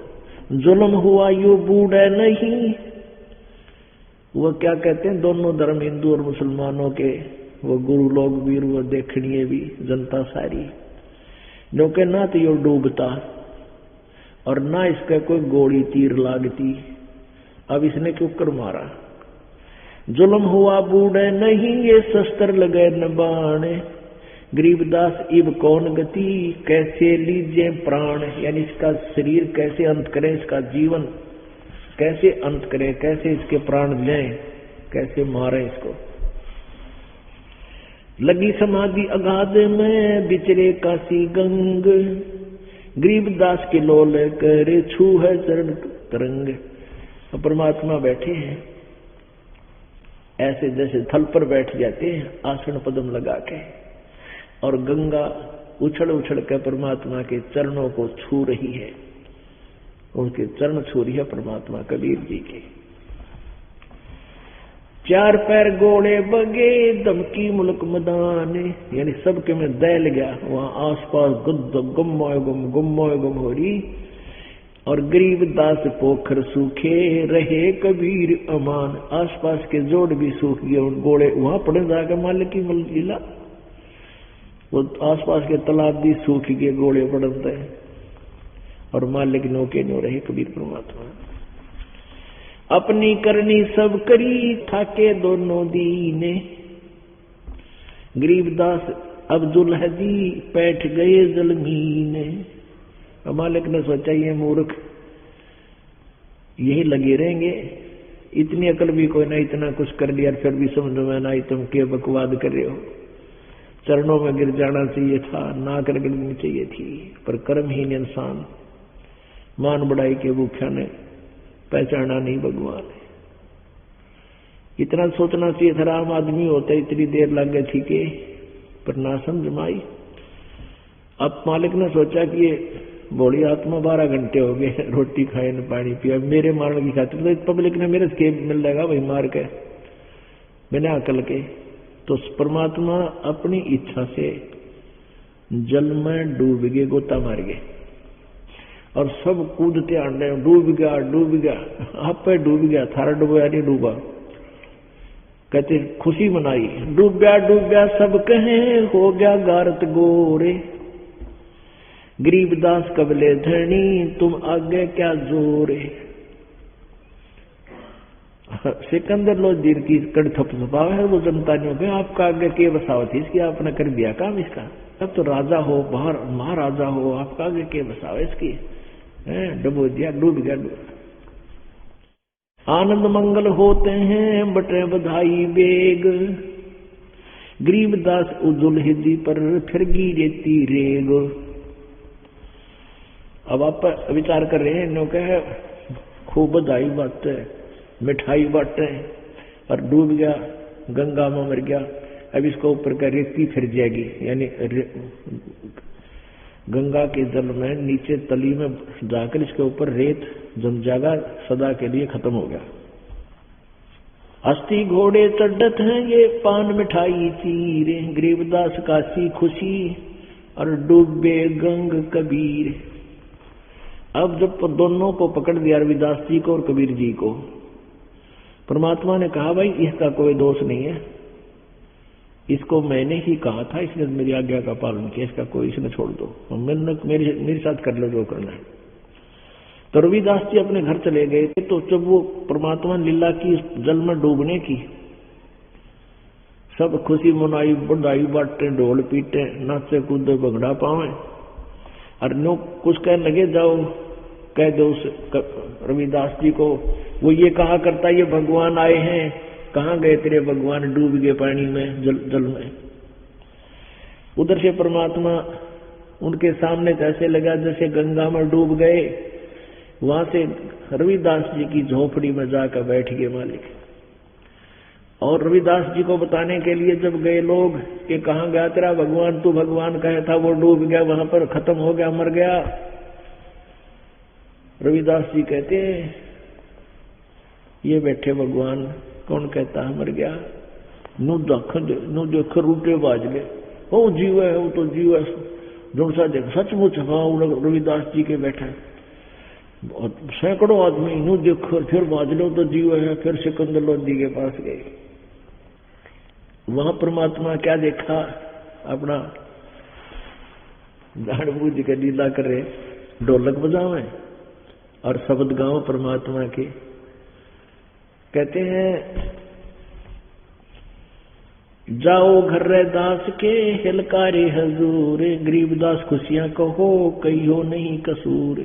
जुल्म हुआ यू बूढ़े नहीं। वो क्या कहते हैं, दोनों धर्म हिंदू और मुसलमानों के, वो गुरु लोग भी, वो देखनिए भी, जनता सारी, जो के ना तो यो डूबता और ना इसका कोई गोली तीर लागती। अब इसने क्यों कर मारा। जुल्म हुआ बूढ़े नहीं, ये शस्त्र लगे न बाण। गरीबदास इब कौन गति, कैसे लीजिए प्राण। यानी इसका शरीर कैसे अंत करें, इसका जीवन कैसे अंत करें, कैसे इसके प्राण लें, कैसे मारें इसको। लगी समाधि अगाध में, बिचरे काशी गंग। गरीबदास के लोल करे, छू है चरण तरंग। परमात्मा बैठे हैं ऐसे जैसे थल पर बैठ जाते हैं, आसन पद्म लगा के, और गंगा उछल उछल कर परमात्मा के चरणों को छू रही है, उनके चरण छू रही है परमात्मा कबीर जी के। 4 पैर गोले बगे, दमकी मुल्क मैदान। यानी सबके में दैल गया, वहां आसपास गुम हो रही। और गरीबदास पोखर सूखे, रहे कबीर अमान। आसपास के जोड़ भी सूख गए, उन गोले वहां पड़े जाकर मालिक की लीला। वो आसपास के तालाब भी सूख गए, गोले पड़ते हैं, और मालिक नौके नो रहे कबीर परमात्मा। अपनी करनी सब करी, थाके दोनों दीने। गरीबदास अब्दुल हदी बैठ गए जलमीने। मालिक ने सोचा ये मूर्ख यही लगे रहेंगे, इतनी अकल भी कोई ना, इतना कुछ कर लिया फिर भी समझ में ना आई, तुम क्या बकवाद कर रहे हो। चरणों में गिर जाना चाहिए था, ना कर गिरनी चाहिए थी, पर कर्महीन इंसान मान बढ़ाई के भूख्या ने पहचाना नहीं भगवान। इतना सोचना चाहिए था, आम आदमी होता इतनी देर लग गई थी के, पर ना समझ में आई। अब मालिक ने सोचा कि ये बोली आत्मा 12 घंटे हो गए, रोटी खाए न पानी पिया, मेरे मारने की खातिर तो पब्लिक ने मेरे से मिल जाएगा भाई मार के बिना अकल के। तो परमात्मा अपनी इच्छा से जल में डूब गए, गोता मार गए, और सब कूदते आंडे, डूब गया, आप पे डूब गया, थारा डूबा नहीं डूबा। कहते खुशी मनाई, डूबया सब कहे, हो गया गारत गोरे। गरीबदास कबले धरनी, तुम आगे क्या जोरे। सिकंदर लोधीर की कड़ थपथपाव है, वो जनता ने कहा आपका आगे के बसावत थी इसकी, आपने कर दिया काम इसका। अब तो राजा हो, बाहर महाराजा हो, आपका आगे के बसाव इसकी, डुबो दिया, डूब गया। आनंद मंगल होते हैं, बटे बधाई बेग। गरीबदास उजुल हिदी पर फिर गिरती रेग। अब आप विचार कर रहे हैं, नो कहे खूब बधाई बात है, मिठाई बांटे, और डूब गया, गंगा में मर गया, अब इसको ऊपर का रेती फिर जाएगी, यानी गंगा के जल में नीचे तली में जाकर इसके ऊपर रेत जम जाएगा, सदा के लिए खत्म हो गया। अस्थि घोड़े चढ़त हैं ये पान मिठाई चीरे, गरीबदास काशी खुशी और डूबे गंग कबीर। अब जब दोनों को पकड़ दिया, रविदास जी को और कबीर जी को, परमात्मा ने कहा भाई इसका कोई दोष नहीं है, इसको मैंने ही कहा था, इसने मेरी आज्ञा का पालन किया, इसका कोई इसने छोड़ दो, मेरे साथ कर लो जो करना है। तो रविदास जी अपने घर चले गए थे। तो जब वो परमात्मा लीला की जल में डूबने की, सब खुशी मनाई, बधाई बांटे, ढोल पीटे, नाचे कूदे, भंगड़ा पावे, और नो कुछ कहने लगे, जाओ कह दो उस रविदास जी को, वो ये कहा करता ये भगवान आए हैं, कहाँ गए तेरे भगवान, डूब गए पानी में, जल में। उधर से परमात्मा उनके सामने ऐसे लगा जैसे गंगा में डूब गए। वहां से रविदास जी की झोपड़ी में जाकर बैठ गए मालिक, और रविदास जी को बताने के लिए जब गए लोग कि कहाँ गया तेरा भगवान, तू भगवान कहे था, वो डूब गया, वहां पर खत्म हो गया, मर गया। रविदास जी कहते ये बैठे भगवान, कौन कहता है मर गया, नु देख रूटे बाज ले, वो जीव है, वो तो जीव है, जो सा देख सचमुच। हाँ रविदास जी के बैठे सैकड़ों आदमी, नु देखो फिर बाज लो तो जीव है। फिर सिकंदर लोधी के पास गए, वहां परमात्मा क्या देखा, अपना जानबूझ के लीला करे, ढोलक बजावे और शब्द गाओ परमात्मा के। कहते हैं जाओ घर रे दास के हिलकारे हजूर, गरीबदास खुशियां कहो कहियो नहीं कसूर।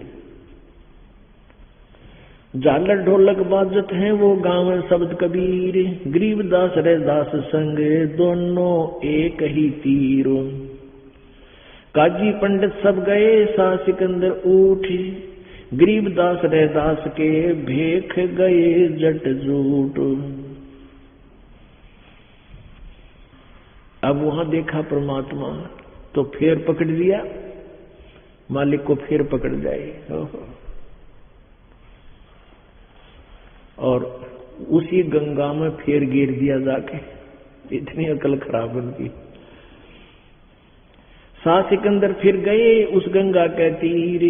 झालर ढोलक बाजत हैं वो गाँव शब्द कबीर, गरीबदास रे दास संग दोनों एक ही तीर। काजी पंडित सब गए सा सिकंदर उठ, गरीबदास रे दास के भेख गए जट जूट। अब वहां देखा परमात्मा तो फिर पकड़ लिया, मालिक को फिर पकड़ जाए, और उसी गंगा में फिर गिर दिया जाके। इतनी अकल खराब उनकी। सा सिकंदर फिर गए उस गंगा के तीर,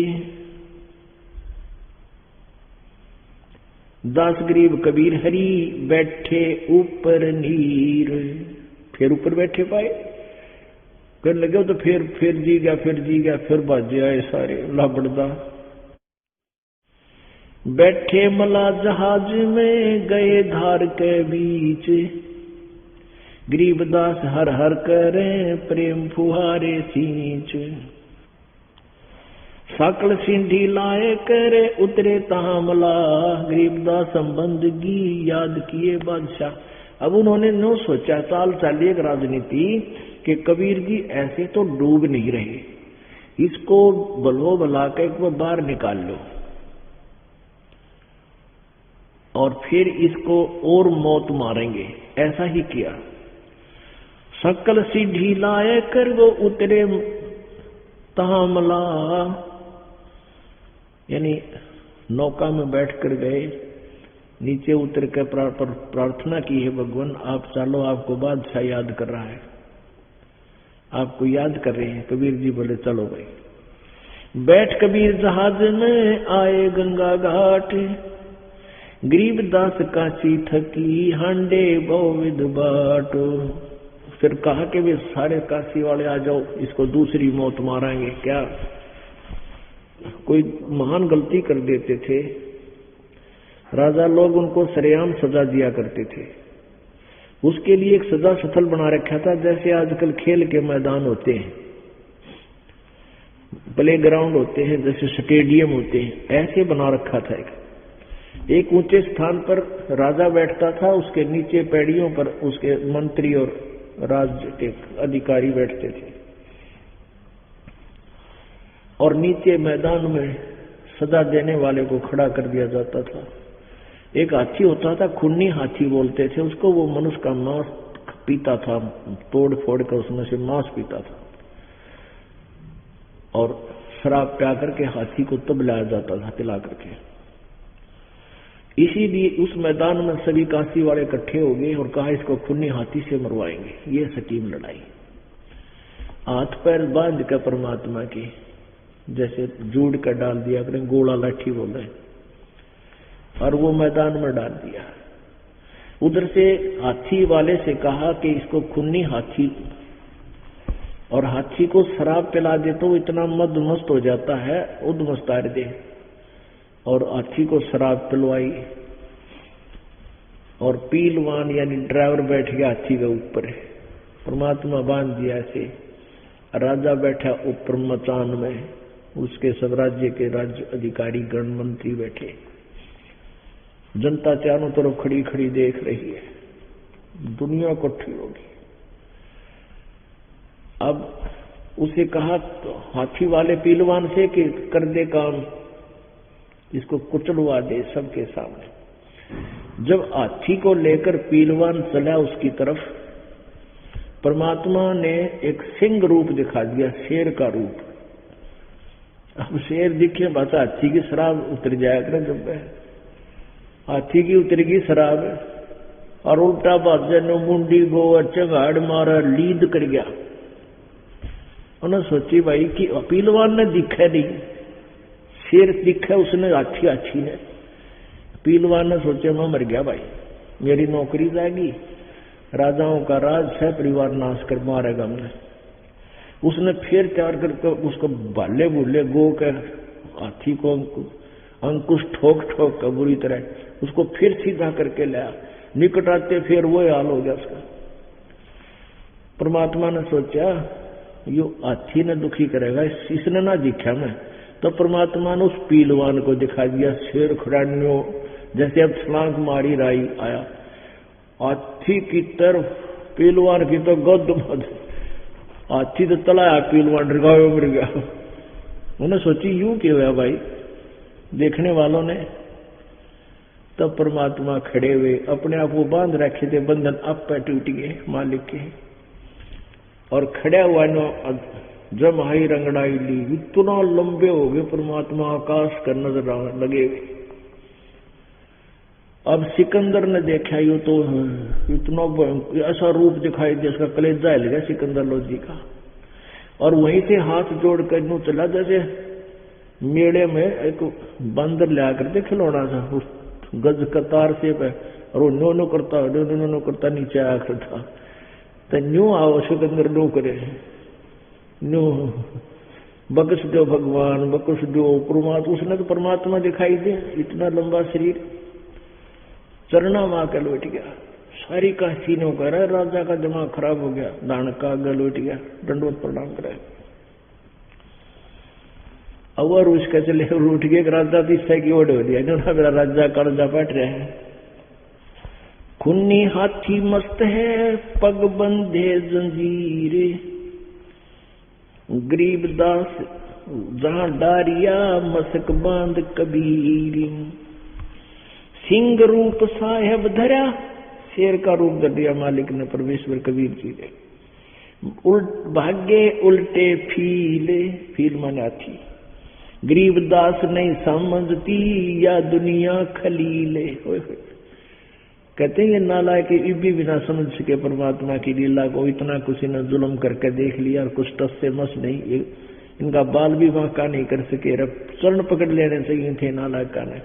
दास गरीब कबीर हरी बैठे ऊपर नीर। फिर ऊपर बैठे पाए, करने लगे तो फिर जी गया, फिर जी गया, फिर बाजे आए सारे लाबड़दा। बैठे मला जहाज में गए धार के बीच, गरीबदास हर हर करे प्रेम फुहारे सींच। सकल सिंधी लाए करे उतरे तामला, गरीबदास संबंदगी याद किए बादशाह। अब उन्होंने नो सोचा, चाल चाली एक राजनीति कि कबीर जी ऐसे तो डूब नहीं रहे, इसको बलो बला के एक बार निकाल लो और फिर इसको और मौत मारेंगे। ऐसा ही किया। सकल सीढ़ी लाए कर वो उतरे तामला, यानी नौका में बैठ कर गए, नीचे उतर कर प्रार्थना की है, भगवान आप चलो, आपको बादशाह याद कर रहा है, आपको याद कर रहे हैं। कबीर जी बोले चलो भाई। बैठ कबीर जहाज में आए गंगा घाट, गरीबदास काशी थकी हांडे बहुविध बाट। फिर कहा कि वे सारे काशी वाले आ जाओ, इसको दूसरी मौत मारेंगे। क्या कोई महान गलती कर देते थे राजा लोग, उनको सरेआम सजा दिया करते थे। उसके लिए एक सजा स्थल बना रखा था, जैसे आजकल खेल के मैदान होते हैं, प्ले ग्राउंड होते हैं, जैसे स्टेडियम होते हैं, ऐसे बना रखा था। एक ऊंचे स्थान पर राजा बैठता था, उसके नीचे पैड़ियों पर उसके मंत्री और राज्य के अधिकारी बैठते थे, और नीचे मैदान में सजा देने वाले को खड़ा कर दिया जाता था। एक हाथी होता था, खूनी हाथी बोलते थे उसको, वो मनुष्य का मांस पीता था, तोड़ फोड़ कर उसमें से मांस पीता था और शराब प्या करके हाथी को तब लाया जाता था पिला करके। इसीलिए उस मैदान में सभी काशी वाले इकट्ठे हो गए और कहा इसको खूनी हाथी से मरवाएंगे। ये सकीम लड़ाई, हाथ पैर बांध कर परमात्मा की जैसे जोड़ कर डाल दिया करें, गोला लाठी बोले, और वो मैदान में डाल दिया। उधर से हाथी वाले से कहा कि इसको खूनी हाथी, और हाथी को शराब पिला दे तो इतना मदमस्त हो जाता है, उद्मस्तार दे, और हाथी को शराब पिलवाई और पीलवान यानी ड्राइवर बैठ गया हाथी के ऊपर, परमात्मा बांध दिया ऐसे, राजा बैठा ऊपर मचान में, उसके सब राज्य के राज्य अधिकारी गण मंत्री बैठे, जनता चारों तरफ खड़ी खड़ी देख रही है, दुनिया इकट्ठी होगी। अब उसे कहा तो हाथी वाले पीलवान से कि कर दे काम, इसको कुचलवा दे सबके सामने। जब हाथी को लेकर पीलवान चला उसकी तरफ, परमात्मा ने एक सिंह रूप दिखा दिया, शेर का रूप। अब शेर दिखे बस हाथी की शराब उतर जाया करे, जब हाथी की उतरेगी शराब, और उल्टा बादशाह मुंडी गो चंगाड़ मारा, लीद कर गया। उन्होंने सोची भाई कि पीलवान ने दिखा नहीं, शेर दिखा उसने, हाथी ने। पीलवान ने सोचा मैं मर गया भाई, मेरी नौकरी जाएगी, राजाओं का राज है, परिवार नाश कर मारेगा हमने। उसने फिर तैयार करके उसको भाले भूले गो के हाथी को अंकुश ठोक ठोक कर बुरी तरह उसको फिर सीधा करके लाया। निकट आते फिर वो हाल हो गया उसका। परमात्मा ने सोचा यो हाथी ने दुखी करेगा, इसने ना दिखा मैं, तो परमात्मा ने उस पीलवान को दिखा दिया, शेर खड़ान्यो जैसे अब छलांग मारी राई आया हाथी की तरफ, पीलवान की तो गद मद, हाथी तो तलाया, पीलवान डरगाओ मर गया। उन्हें सोची यूं क्यों है भाई देखने वालों ने। तब परमात्मा खड़े हुए, अपने आप वो बांध रखे थे, बंधन अब पे टूट गए मालिक के, और खड़ा हुआ नो जब हाई रंगड़ाई ली, इतना लंबे हो गए परमात्मा, आकाश कर नजर लगे हुए। अब सिकंदर ने देखा यू तो इतना ऐसा रूप दिखाई दिया, उसका कलेजा हिल गया सिकंदर लोधी का, और वहीं से हाथ जोड़कर यूं चला जैसे मेले में एक बंदर लिया करते खिलौना था, उस गज कतार से पे, और वो नो करता नीचे आया करता, तो न्यू आओ सिकंदर नो करे, न्यू बख्श दो भगवान, बख्श दो परमात्मा। उसने तो परमात्मा दिखाई दे, इतना लंबा शरीर, चरना मां का लौट गया। सारी का सीनों कह रहा है, राजा का दिमाग खराब हो गया, दान का आगे लौट गया, दंडवत प्रणाम करे। और उसका चले उठ गए, राजा दिशा की ओर हो दिया, मेरा राजा कर्जा बैठ रहे हैं। खूनी हाथी मस्त है, पग बंधे जंजीरे, गरीबदास जहां डारिया, मसक बांध कबीर। सिंह रूप साहेब धरा, शेर का रूप धर दिया मालिक ने, परमेश्वर कबीर जी ने। भाग्य उल्टे फीले, फील माने हाथी। गरीबदास नहीं समझती या दुनिया खलीले। कहते हैं ये नालायक इब्बी बिना समझ सके परमात्मा की लीला को, इतना कुछ ने जुल्म करके देख लिया और कुछ टस से मस नहीं, इनका बाल भी वाका नहीं कर सके, चरण पकड़ लेने चाहिए थे नालायका ने।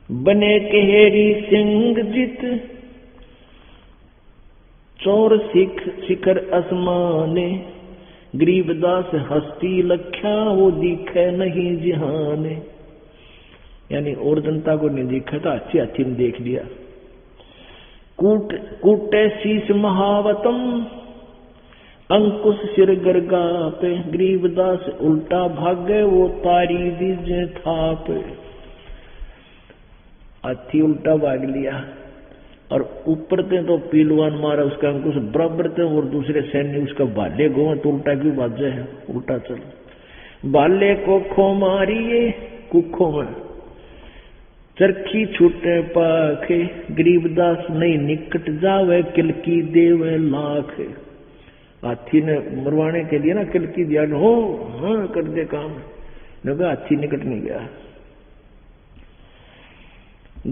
बने केहरी सिंह जित, चोर सिख शिखर आसमाने, गरीबदास हस्ती लख्या, वो दिखे नहीं जिहाने। यानी और जनता को नहीं दिखा था, अच्छी ने देख लिया। कूटे शीश महावतम, अंकुश सिर गरगा पे, गरीबदास उल्टा भागे, वो तारी दीजे थाप। हाथी उल्टा भाग लिया, और ऊपर थे तो पीलवान मारा, उसका अंकुश बराबर थे, और दूसरे सैन्य उसका भाले गो, तो उल्टा क्यों बाजे है, उल्टा चल। भाले को खो मारिए कुखों में, चरखी छूटे पाखे, गरीबदास नहीं निकट जावे, किलकी देवे लाख। हाथी ने मरवाने के लिए ना किलकी दिया, हो हाँ कर दे काम, हाथी निकट नहीं गया।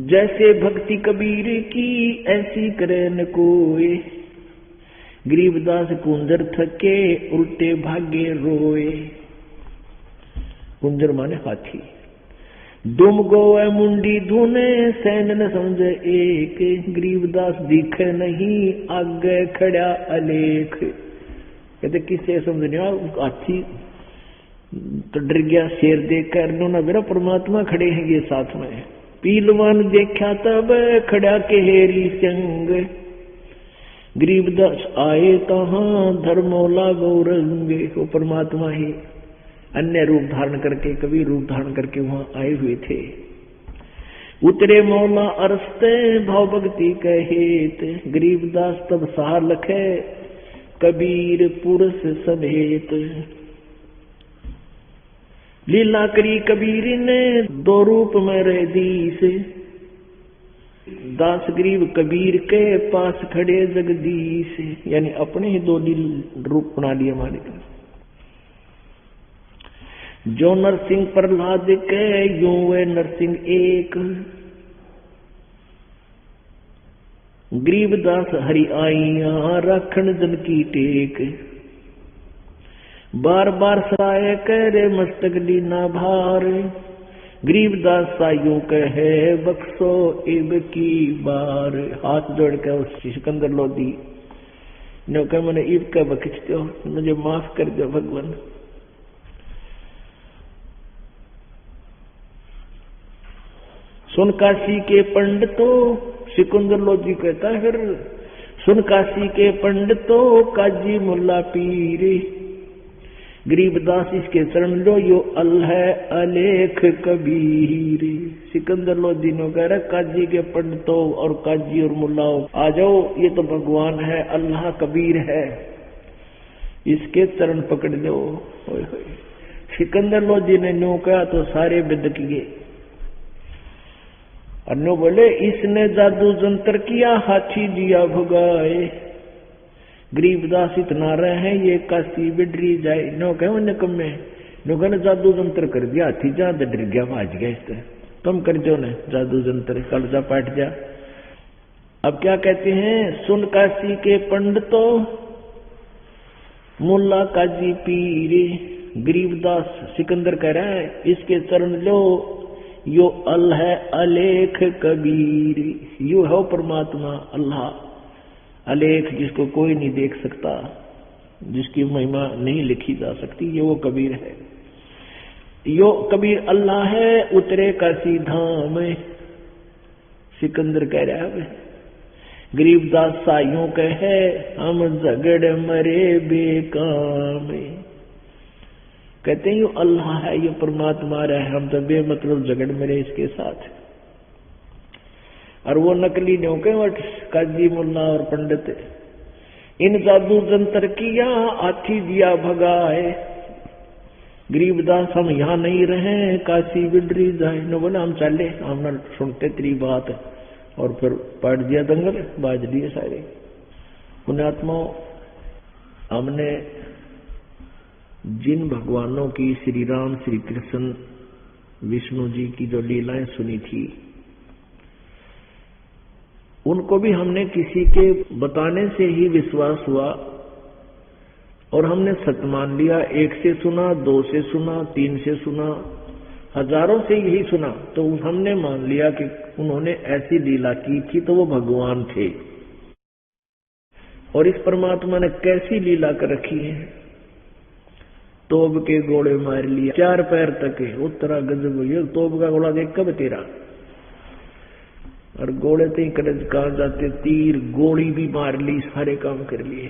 जैसे भक्ति कबीर की ऐसी करे न कोई, गरीबदास कुंजर थके उल्टे भागे रोए। कुंजर माने हाथी। दुम गोए मुंडी धुने, सैन न समझे एक, गरीबदास दिखे नहीं आगे खड़ा अलेख। कहते किसे समझ नहीं, हाथी तो डर गया, शेर देख कर ना मेरा परमात्मा खड़े हैं ये साथ में। पीलवान देखा तब खड़ा के हेरी संग, गरीबदास आए तहां धर्मोला गौरंग। वो परमात्मा ही अन्य रूप धारण करके, कभी रूप धारण करके वहां आए हुए थे। उतरे मौला अरसते भाव भक्ति कहेत, गरीबदास तब सहा लखे कबीर पुरुष समेत। लीला करी कबीर ने दो रूप में रह दीस, दास गरीब कबीर के पास खड़े जगदीश। यानी अपने ही दो रूप बना लिए मालिक। जो नरसिंह प्रहलाद के यूं वे नरसिंह एक, गरीबदास हरि आइया राखण जन की टेक। बार बार सराय करे मस्तक लीना भार, गरीबदास साइयों कहे बख्शो इब की बार। हाथ जोड़ के उस सिकंदर लोधी ने कहा मैंने इब का बख्श दो, मुझे माफ कर दो भगवान। सुन काशी के पंडितों, सिकंदर लोधी कहता है फिर, सुन काशी के पंडितों काजी मुल्ला पीर, गरीबदास इसके चरण लो यो अल है अलेख कबीर। सिकंदर लोधी ने कह रहा काजी के पंडितों और काजी और मुल्लाओं आ जाओ, ये तो भगवान है, अल्लाह कबीर है, इसके चरण पकड़ लो। सिकंदर लोधी ने न्यू कहा तो सारे बिदक गए। अन्नो बोले इसने जादू जंतर किया, हाथी दिया भगाए। गरीबदास इतना रहे ये काशी बिडरी जाए। नो कहे निकम्मे, नो कहने जादू जंतर कर दिया, हाथी जा डर गया भाज गया। इस तरह तुम कर दो ने जादू जंतर, कल जा पाट जा। अब क्या कहते हैं, सुन काशी के पंडितों मुल्ला काजी पीर, गरीबदास सिकंदर कह रहा है इसके चरण लो यो अल है अलेख कबीर। यू है परमात्मा अल्लाह अलेख, जिसको कोई नहीं देख सकता, जिसकी महिमा नहीं लिखी जा सकती, ये वो कबीर है। यो कबीर अल्लाह है उतरे काशी धाम। सिकंदर कह रहा है गरीबदास साइयों कहे हम झगड़ मरे बेकाम। कहते हैं यो अल्लाह है, ये परमात्मा है, हम तो बेमतलब झगड़ मरे इसके साथ। और वो नकली न्योके वट काजी मुल्ला और पंडित, इन जादू जंतर किया हाथी दिया भगाए। गरीबदास हम यहाँ नहीं रहे काशी बिडरी जाए। न बोला हम चले, हम न सुनते तेरी बात, और फिर पढ़ दिया दंगल, बाज दिए सारे। पुण्यात्माओं, हमने जिन भगवानों की, श्री राम, श्री कृष्ण, विष्णु जी की जो लीलाएं सुनी थी, उनको भी हमने किसी के बताने से ही विश्वास हुआ और हमने सत्य मान लिया। एक से सुना, दो से सुना, तीन से सुना, हजारों से यही सुना, तो हमने मान लिया कि उन्होंने ऐसी लीला की थी तो वो भगवान थे। और इस परमात्मा ने कैसी लीला कर रखी है, तोब के गोले मार लिया 4 पैर तक है, उत्तरा गजब। ये तोब का गोला देख कब तेरा, और गोले तो करज कहा जाते, तीर गोली भी मार ली, सारे काम कर लिए।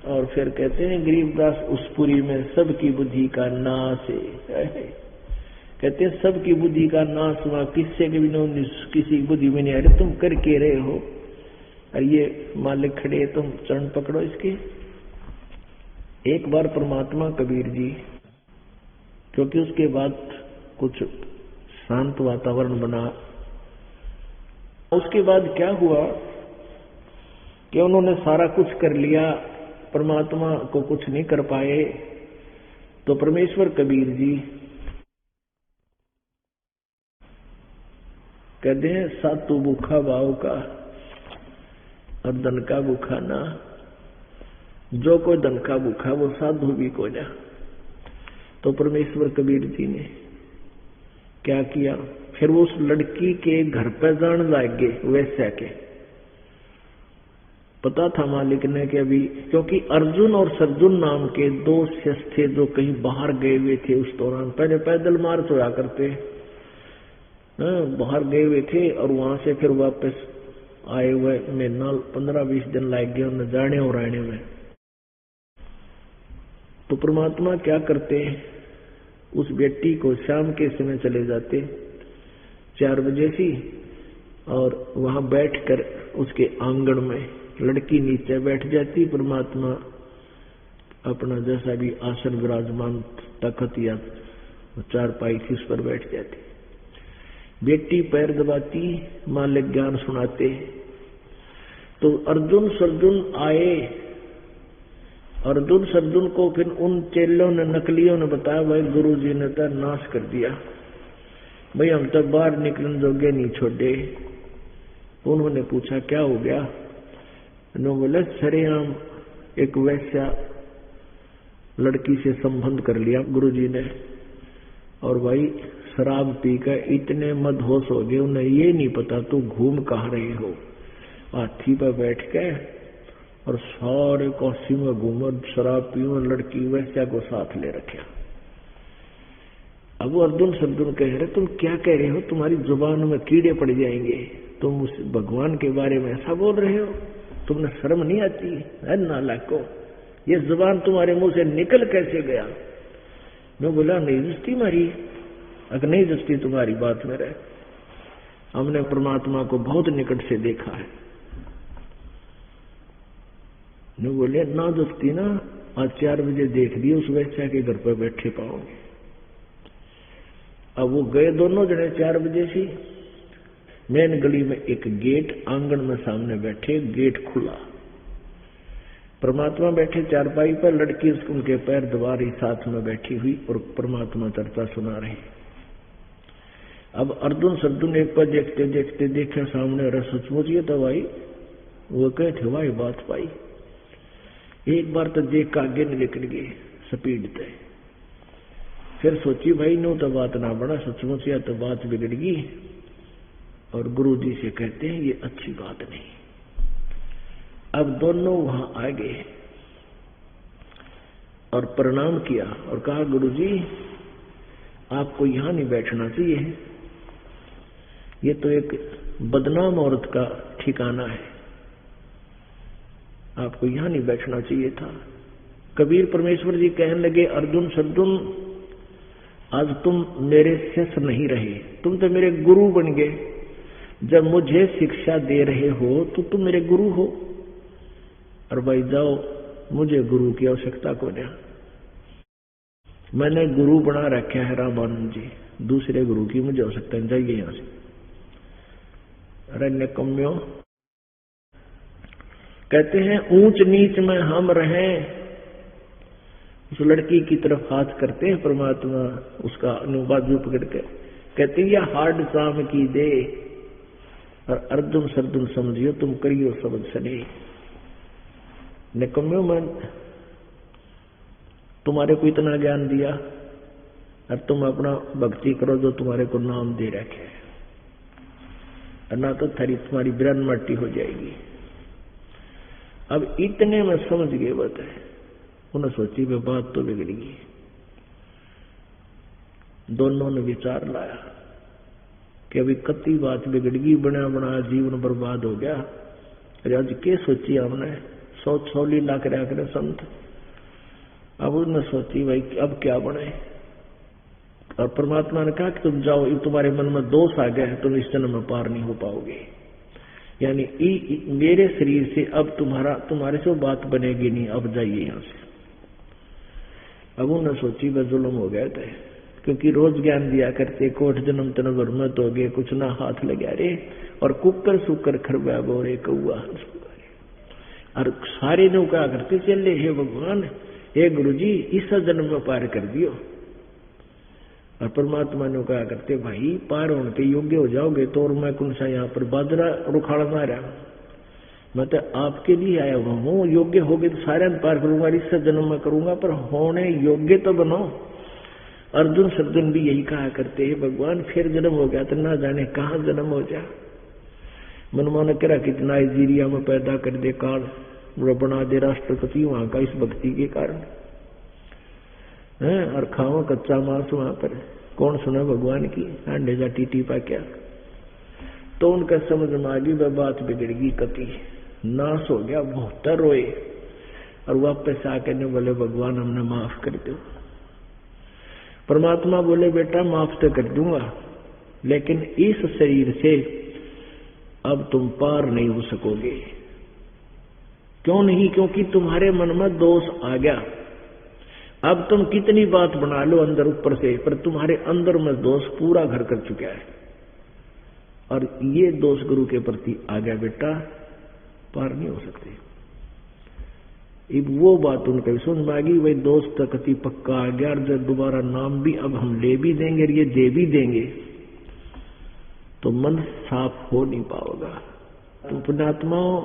और फिर कहते हैं गरीबदास उस पुरी में सबकी बुद्धि का नाश है। कहते हैं सबकी बुद्धि का नाश हुआ, किससे के बिना किसी की बुद्धि में नहीं आ रही। तुम करके रहे हो और ये मालिक खड़े, तुम चरण पकड़ो इसके। एक बार परमात्मा कबीर जी, क्योंकि उसके बाद कुछ शांत वातावरण बना। उसके बाद क्या हुआ कि उन्होंने सारा कुछ कर लिया, परमात्मा को कुछ नहीं कर पाए। तो परमेश्वर कबीर जी कहते हैं, सातु भूखा भाव का और धन का भूखा ना, जो कोई धन का भूखा वो साधु भी को जा। तो परमेश्वर कबीर जी ने क्या किया, फिर वो उस लड़की के घर पे जान लग गए, वैश्या के। पता था मालिक ने कि अभी, क्योंकि अर्जुन और सर्जुन नाम के दो शिष्य थे जो कहीं बाहर गए हुए थे उस दौरान। पहले पैदल मार्च होया करते, बाहर गए हुए थे और वहां से फिर वापस आए हुए महीना 15-20 दिन लग गए उन्हें जाने और आने में। तो परमात्मा क्या करते, उस बेटी को शाम के समय चले जाते 4 बजे से, और वहां बैठकर उसके आंगन में लड़की नीचे बैठ जाती, परमात्मा अपना जैसा भी आसन विराजमान तख्त या चारपाई थी उस पर बैठ जाती। बेटी पैर दबाती, मालिक ज्ञान सुनाते। तो अर्जुन सर्जुन आए। अर्जुन सर्जुन को फिर उन चेलों ने, नकलियों ने बताया, भाई गुरु जी ने तो नाश कर दिया, भाई हम तो बाहर निकलने जोगे नहीं छोड़े। उन्होंने पूछा क्या हो गया? उन्होंने बोले सरेआम एक वैश्या लड़की से संबंध कर लिया गुरु जी ने, और भाई शराब पीकर इतने मदहोश हो गए, उन्हें ये नहीं पता तू घूम कहाँ रहे हो। हाथी पर बैठ के और सारे काशी में घूमो, शराब पियो, लड़की वैश्या को साथ ले रखा। अब अर्जुन सर्जुन कह रहे, तुम क्या कह रहे हो? तुम्हारी जुबान में कीड़े पड़ जाएंगे, तुम उस भगवान के बारे में ऐसा बोल रहे हो, तुमने शर्म नहीं आती है? नालायको, ये जुबान तुम्हारे मुंह से निकल कैसे गया? मैं बोला नहीं जस्ती मारी, अगर नहीं जस्ती तुम्हारी बात में रहे, हमने परमात्मा को बहुत निकट से देखा है। मैं बोले ना जस्ती ना, आज 4 बजे देख दिए उस वैश्या के घर पर बैठे पाओगे। अब वो गए दोनों जने 4 बजे से, मेन गली में एक गेट, आंगन में सामने बैठे, गेट खुला, परमात्मा बैठे चारपाई पर, लड़की उनके पैर दबा रही साथ में बैठी हुई, और परमात्मा चर्चा सुना रही। अब अर्जुन सर्जुन एक पर देखते देखते देखे सामने, अरे सचमुच ये तो भाई वो कहे थे भाई बात पाई। एक बार तो देख का आगे निकल गए स्पीड पे, फिर सोची भाई नो तो बात ना बड़ा, सचमुच या तो बात बिगड़ गई। और गुरु जी से कहते हैं ये अच्छी बात नहीं। अब दोनों वहां आ गए और प्रणाम किया और कहा गुरु जी आपको यहां नहीं बैठना चाहिए, ये तो एक बदनाम औरत का ठिकाना है, आपको यहां नहीं बैठना चाहिए था। कबीर परमेश्वर जी कहने लगे, अर्जुन सर्जुन आज तुम मेरे शिष्य नहीं रहे, तुम तो मेरे गुरु बन गए। जब मुझे शिक्षा दे रहे हो तो तुम मेरे गुरु हो, और भाई जाओ, मुझे गुरु की आवश्यकता को नहीं, मैंने गुरु बना रखा है रामानंद जी, दूसरे गुरु की मुझे आवश्यकता नहीं, जाइए यहां से। अरे निकम्म्यो, कहते हैं ऊंच नीच में हम रहें। उस लड़की की तरफ हाथ करते हैं परमात्मा, उसका बाजू पकड़ के कहते ये हार्ड काम की दे, और अर्जुन सर्जुन समझियो तुम करियो समझ सने। निकम्म्यो, मैं तुम्हारे को इतना ज्ञान दिया और तुम अपना भक्ति करो जो तुम्हारे को नाम दे रखे, और ना तो तुम्हारी बिरन मट्टी हो जाएगी। अब इतने में समझ गए बात है, उन्हें सोची वे बात तो बिगड़ गई। दोनों ने विचार लाया कि अभी कति बात बिगड़ गई, बना बना जीवन बर्बाद हो गया। अरे आज के सोची हमने 100 लीला करा करे संत। अब उन्होंने सोची भाई अब क्या बने, और परमात्मा ने कहा कि तुम जाओ, तुम्हारे मन में दोष आ गया है, तुम इस जन्म में पार नहीं हो पाओगे, यानी मेरे शरीर से अब तुम्हारे से बात बनेगी नहीं, अब जाइए यहां से। अब उन्होंने सोची वह जुल्म हो गया थे, क्योंकि रोज ज्ञान दिया करते, कोट जन्म तन भरमत हो गए, कुछ ना हाथ लगा रे, और कुकर सुकर खरबा बोरे कौआ। और सारे ने कहा करते चले, हे भगवान, हे गुरु जी, इस जन्म में पार कर दियो। और परमात्मा ने कहा करते, भाई पार होने के योग्य हो जाओगे तो, और मैं कौन सा यहाँ पर बाजरा रुखाड़ा मारा, मैं तो आपके लिए आया हुआ हूँ। योग्य हो गए तो सारे पार करूंगा, इस जन्म में करूंगा, पर होने योग्य तो बनो। अर्जुन सज्जन भी यही कहा करते हैं, भगवान फिर जन्म हो गया तो ना जाने कहाँ जन्म हो जाए। मनमाना करा कि नाइजीरिया में पैदा कर दे काल, बना दे राष्ट्रपति वहां का इस भक्ति के कारण है, और खाओ कच्चा मांस वहां पर। कौन सुना भगवान की, अंडे जा टीटी पा क्या। तो उनका समझ में आ गई, वह बात बिगड़ गई, कति नाश हो गया, बहुत रोए। और वापस आकर ने बोले, भगवान हमने माफ कर दो। परमात्मा बोले, बेटा माफ तो कर दूंगा, लेकिन इस शरीर से अब तुम पार नहीं हो सकोगे। क्यों नहीं? क्योंकि तुम्हारे मन में दोष आ गया। अब तुम कितनी बात बना लो अंदर ऊपर से, पर तुम्हारे अंदर में दोष पूरा घर कर चुका है, और ये दोष गुरु के प्रति आ गया बेटा, पार नहीं हो सकते। अब वो बात उनका समझ में आ गई, वही दोस्त कति पक्का आ गया, जब दोबारा नाम भी अब हम ले भी देंगे और ये दे भी देंगे तो मन साफ हो नहीं पाएगा। तो पुण्यात्माओं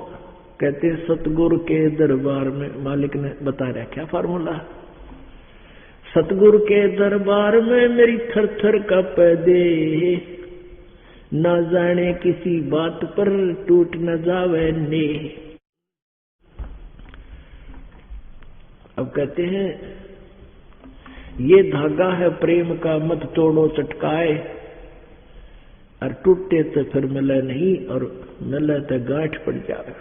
कहते सतगुरु के दरबार में, मालिक ने बता रहा क्या फार्मूला, सतगुरु के दरबार में मेरी थर थर कांपे दे, ना जाने किसी बात पर टूट न जावे ने। अब कहते हैं ये धागा है प्रेम का, मत तोड़ो चटकाए, और टूटे तो फिर मिले नहीं, और मिले तो गांठ पड़ जाए।